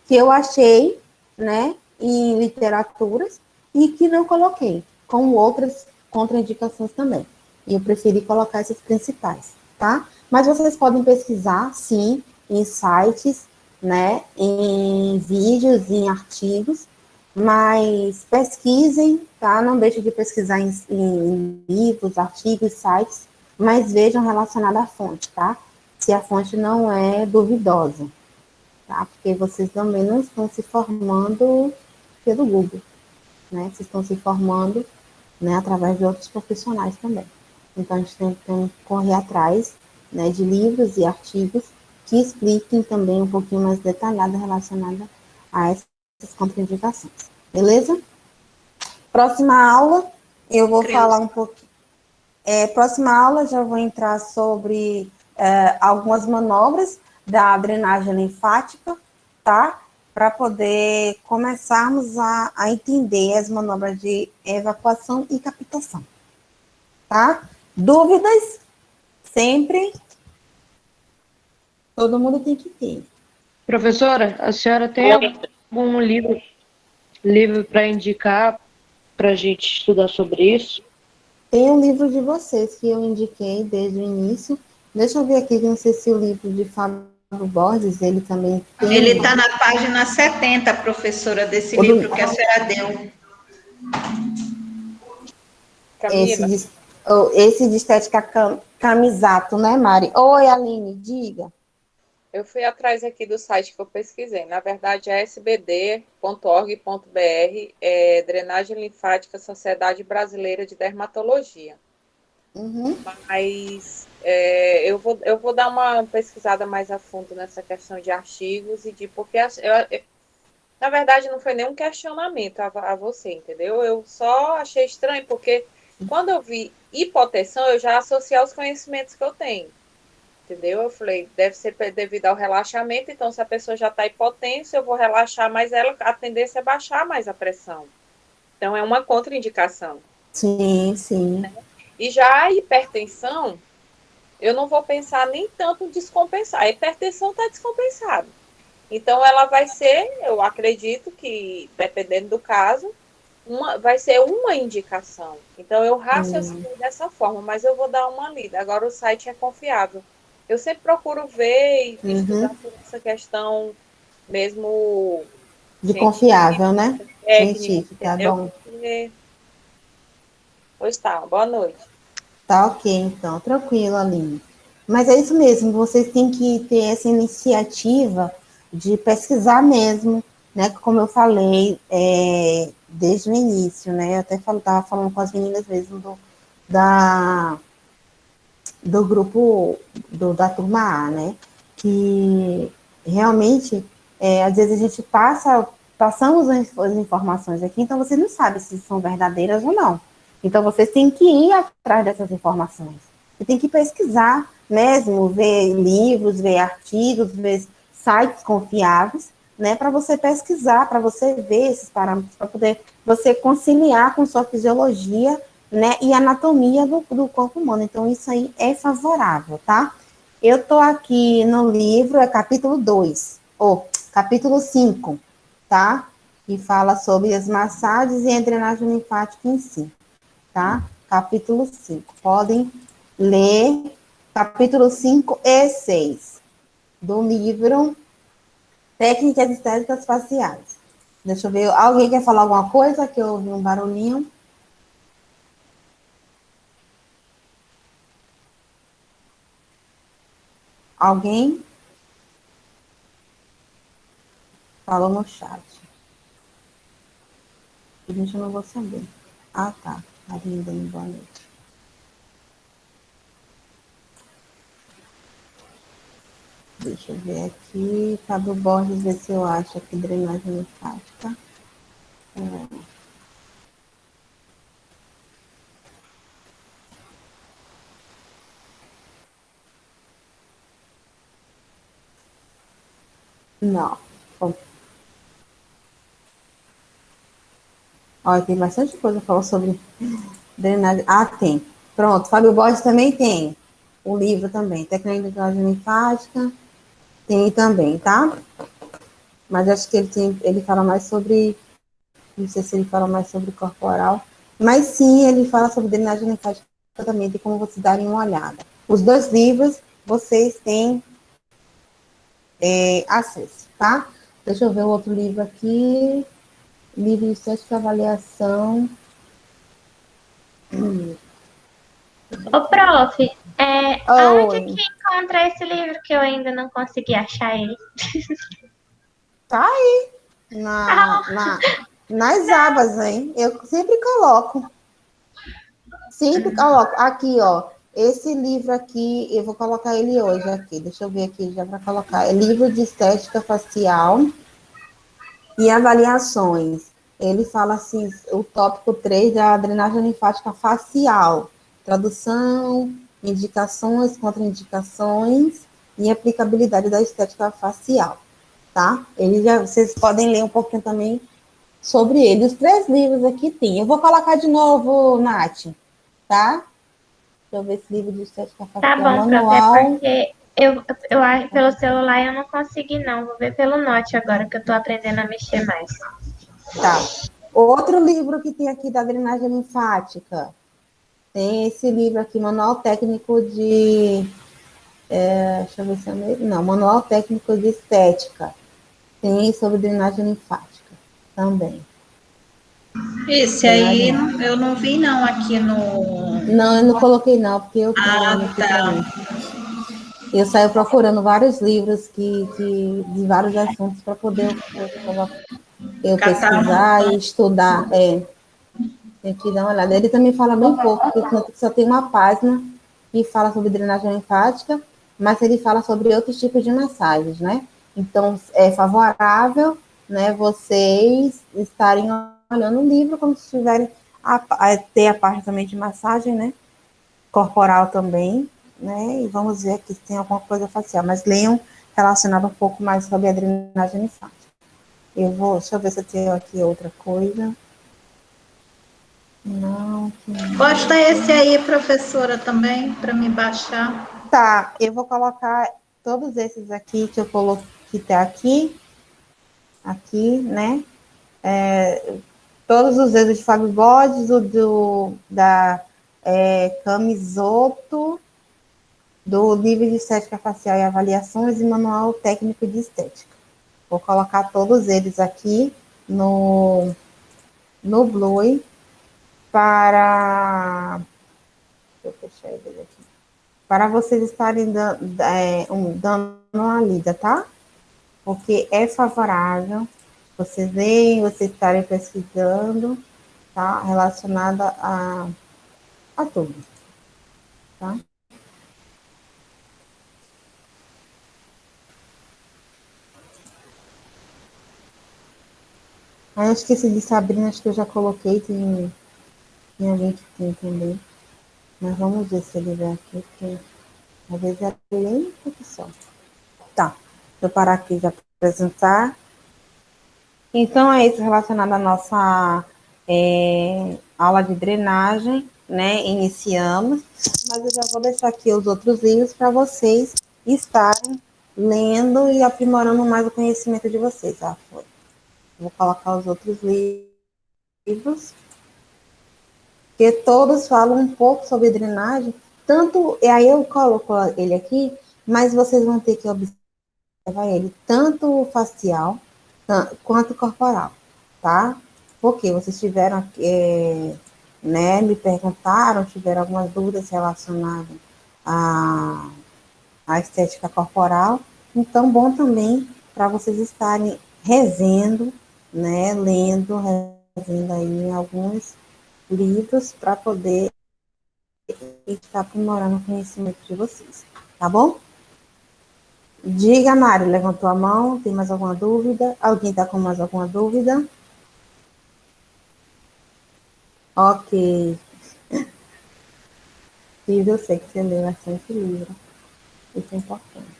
que eu achei, né, em literaturas e que não coloquei, como outras contraindicações também. E eu preferi colocar essas principais, tá? Mas vocês podem pesquisar, sim, em sites, né, em vídeos, em artigos, mas pesquisem, tá? Não deixem de pesquisar em livros, artigos, sites, mas vejam relacionado à fonte, tá? Se a fonte não é duvidosa, tá? Porque vocês também não estão se formando pelo Google, né? Vocês estão se formando, né, através de outros profissionais também. Então, a gente tem que correr atrás, né, de livros e artigos que expliquem também um pouquinho mais detalhado relacionado a essas contraindicações. Beleza? Próxima aula, eu vou falar um pouquinho. Próxima aula, já vou entrar sobre algumas manobras da drenagem linfática, tá? Para poder começarmos a entender as manobras de evacuação e captação, tá? Dúvidas? Sempre. Todo mundo tem que ter. Professora, a senhora tem algum livro para indicar para a gente estudar sobre isso? Tem um livro de vocês que eu indiquei desde o início. Deixa eu ver aqui, não sei se o livro de Fábio Borges, ele também tem. Ele está na página 70, professora, desse livro que a senhora deu. Esse de estética Camisato, né, Mari? Oi, Aline, diga. Eu fui atrás aqui do site que eu pesquisei. Na verdade, é sbd.org.br, Drenagem Linfática Sociedade Brasileira de Dermatologia. Uhum. Mas eu vou dar uma pesquisada mais a fundo nessa questão de artigos e de porque na verdade não foi nenhum questionamento a você, entendeu? Eu só achei estranho porque quando eu vi hipotensão, eu já associei aos conhecimentos que eu tenho. Entendeu? Eu falei, deve ser devido ao relaxamento, então se a pessoa já está hipotensa, eu vou relaxar mais ela, a tendência é baixar mais a pressão. Então é uma contraindicação. Sim, sim. Né? E já a hipertensão, eu não vou pensar nem tanto em descompensar. A hipertensão está descompensada. Então ela vai ser, eu acredito que, dependendo do caso, vai ser uma indicação. Então eu raciocinei dessa forma, mas eu vou dar uma lida. Agora o site é confiável. Eu sempre procuro ver e estudar por essa questão mesmo de confiável, né? Científica, tá bom. Pois tá, boa noite. Tá ok, então, tranquilo, Aline. Mas é isso mesmo, vocês têm que ter essa iniciativa de pesquisar mesmo, né? Como eu falei desde o início, né? Eu até estava falando com as meninas mesmo do grupo da turma A, né? Que realmente, às vezes a gente passamos as informações aqui, então você não sabe se são verdadeiras ou não. Então vocês têm que ir atrás dessas informações. Você tem que pesquisar mesmo, ver livros, ver artigos, ver sites confiáveis, né? Para você pesquisar, para você ver esses parâmetros, para poder você conciliar com sua fisiologia, né, e anatomia do corpo humano. Então, isso aí é favorável, tá? Eu tô aqui no livro, capítulo 2, ou capítulo 5, tá? Que fala sobre as massagens e a drenagem linfática em si, tá? Capítulo 5. Podem ler capítulo 5 e 6 do livro Técnicas Estéticas Faciais. Deixa eu ver, alguém quer falar alguma coisa? Que eu ouvi um barulhinho. Alguém? Falou no chat. A gente não vou saber. Ah, tá. Marinha dando boa noite. Deixa eu ver aqui. Fábio Borges, ver se eu acho aqui drenagem linfática. Não. Bom. Olha, tem bastante coisa para falar sobre drenagem. Ah, tem. Pronto, Fábio Borges também tem. O livro também. Técnica de drenagem linfática. Tem também, tá? Mas acho que ele fala mais sobre. Não sei se ele fala mais sobre corporal. Mas sim, ele fala sobre drenagem linfática também, de como vocês darem uma olhada. Os dois livros vocês têm acesso, tá? Deixa eu ver o outro livro aqui. Livro de estética e avaliação. Ô, prof, aonde Oi. que encontra esse livro que eu ainda não consegui achar ele? Tá aí. Nas abas, hein? Eu sempre coloco. Sempre coloco. Aqui, ó. Esse livro aqui, eu vou colocar ele hoje aqui. Deixa eu ver aqui já para colocar. É livro de estética facial e avaliações. Ele fala assim, o tópico 3 da drenagem linfática facial. Tradução, indicações, contraindicações e aplicabilidade da estética facial, tá? Vocês podem ler um pouquinho também sobre ele. Os 3 livros aqui tem. Eu vou colocar de novo, Nath, tá? Deixa eu ver esse livro de estética Tá facial bom, prof, é manual. porque eu acho pelo celular eu não consegui, não. Vou ver pelo Note agora que eu tô aprendendo a mexer mais. Tá. Outro livro que tem aqui da drenagem linfática. Tem esse livro aqui, Manual Técnico de. Deixa eu ver se é mesmo. Não, Manual Técnico de Estética. Tem sobre drenagem linfática também. Esse aí eu não vi, não, aqui no. Não, eu não coloquei, não, porque eu tenho ele aqui para mim. Eu saio procurando vários livros de vários assuntos para poder eu pesquisar e estudar. Tem que dar uma olhada. Ele também fala bem pouco, porque só tem uma página que fala sobre drenagem linfática, mas ele fala sobre outros tipos de massagens, né? Então, é favorável, né, vocês estarem olhando o livro como se estiverem ter a parte também de massagem, né? Corporal também, né? E vamos ver aqui se tem alguma coisa facial, mas leiam relacionado um pouco mais sobre a drenagem linfática. Deixa eu ver se eu tenho aqui outra coisa. Não. Posta esse aí, professora, também, para me baixar. Tá, eu vou colocar todos esses aqui que eu coloquei, que tá aqui, né? Todos os dedos de Fábio Borges, da Camisoto, do livro de estética facial e avaliações e manual técnico de estética. Vou colocar todos eles aqui no Blue para. Deixa eu fechar ele aqui. Para vocês estarem dando uma lida, tá? Porque é favorável vocês lerem, vocês estarem pesquisando, tá? Relacionada a tudo, tá? Aí eu esqueci de Sabrina, acho que eu já coloquei, tem alguém que tem também. Mas vamos ver se ele vem aqui, porque às vezes é bem pouco só. Tá, vou parar aqui de apresentar. Então, é isso relacionado à nossa aula de drenagem, né? Iniciamos, mas eu já vou deixar aqui os outros livros para vocês estarem lendo e aprimorando mais o conhecimento de vocês. Vou colocar os outros livros, que todos falam um pouco sobre drenagem, e aí eu coloco ele aqui, mas vocês vão ter que observar ele, tanto facial quanto corporal, tá? Porque vocês tiveram, né, me perguntaram, tiveram algumas dúvidas relacionadas à estética corporal, então bom também para vocês estarem revendo, né, revendo aí alguns livros para poder estar aprimorando o conhecimento de vocês, tá bom? Diga, Mari, levantou a mão, tem mais alguma dúvida? Alguém está com mais alguma dúvida? Ok. Livro, eu sei que você lê bastante livro. Isso é importante.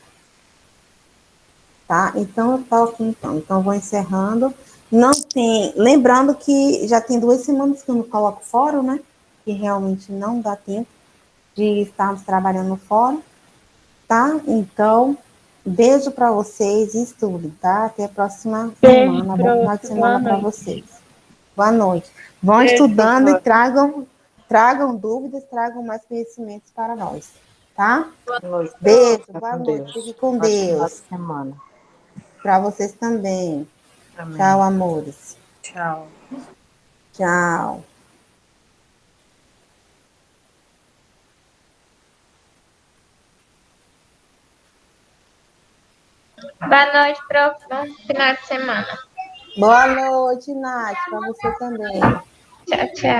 Tá? Então, eu tô aqui, então. Então, vou encerrando. Não tem... Lembrando que já tem 2 semanas que eu não coloco fórum, né? Que realmente não dá tempo de estarmos trabalhando no fórum. Tá? Então, beijo para vocês e estudo, tá? Até a próxima semana. Bom final de semana para vocês. Boa noite. Vão estudando e tragam dúvidas, tragam mais conhecimentos para nós, tá? Boa noite. Beijo, Fica boa com noite. Deus. Fique com Ótimo final de Deus. semana. Para vocês também. Amém. Tchau, amores. Tchau. Tchau. Boa noite, prof. Bom final de semana. Boa noite, Nath, para você também. Tchau, tchau.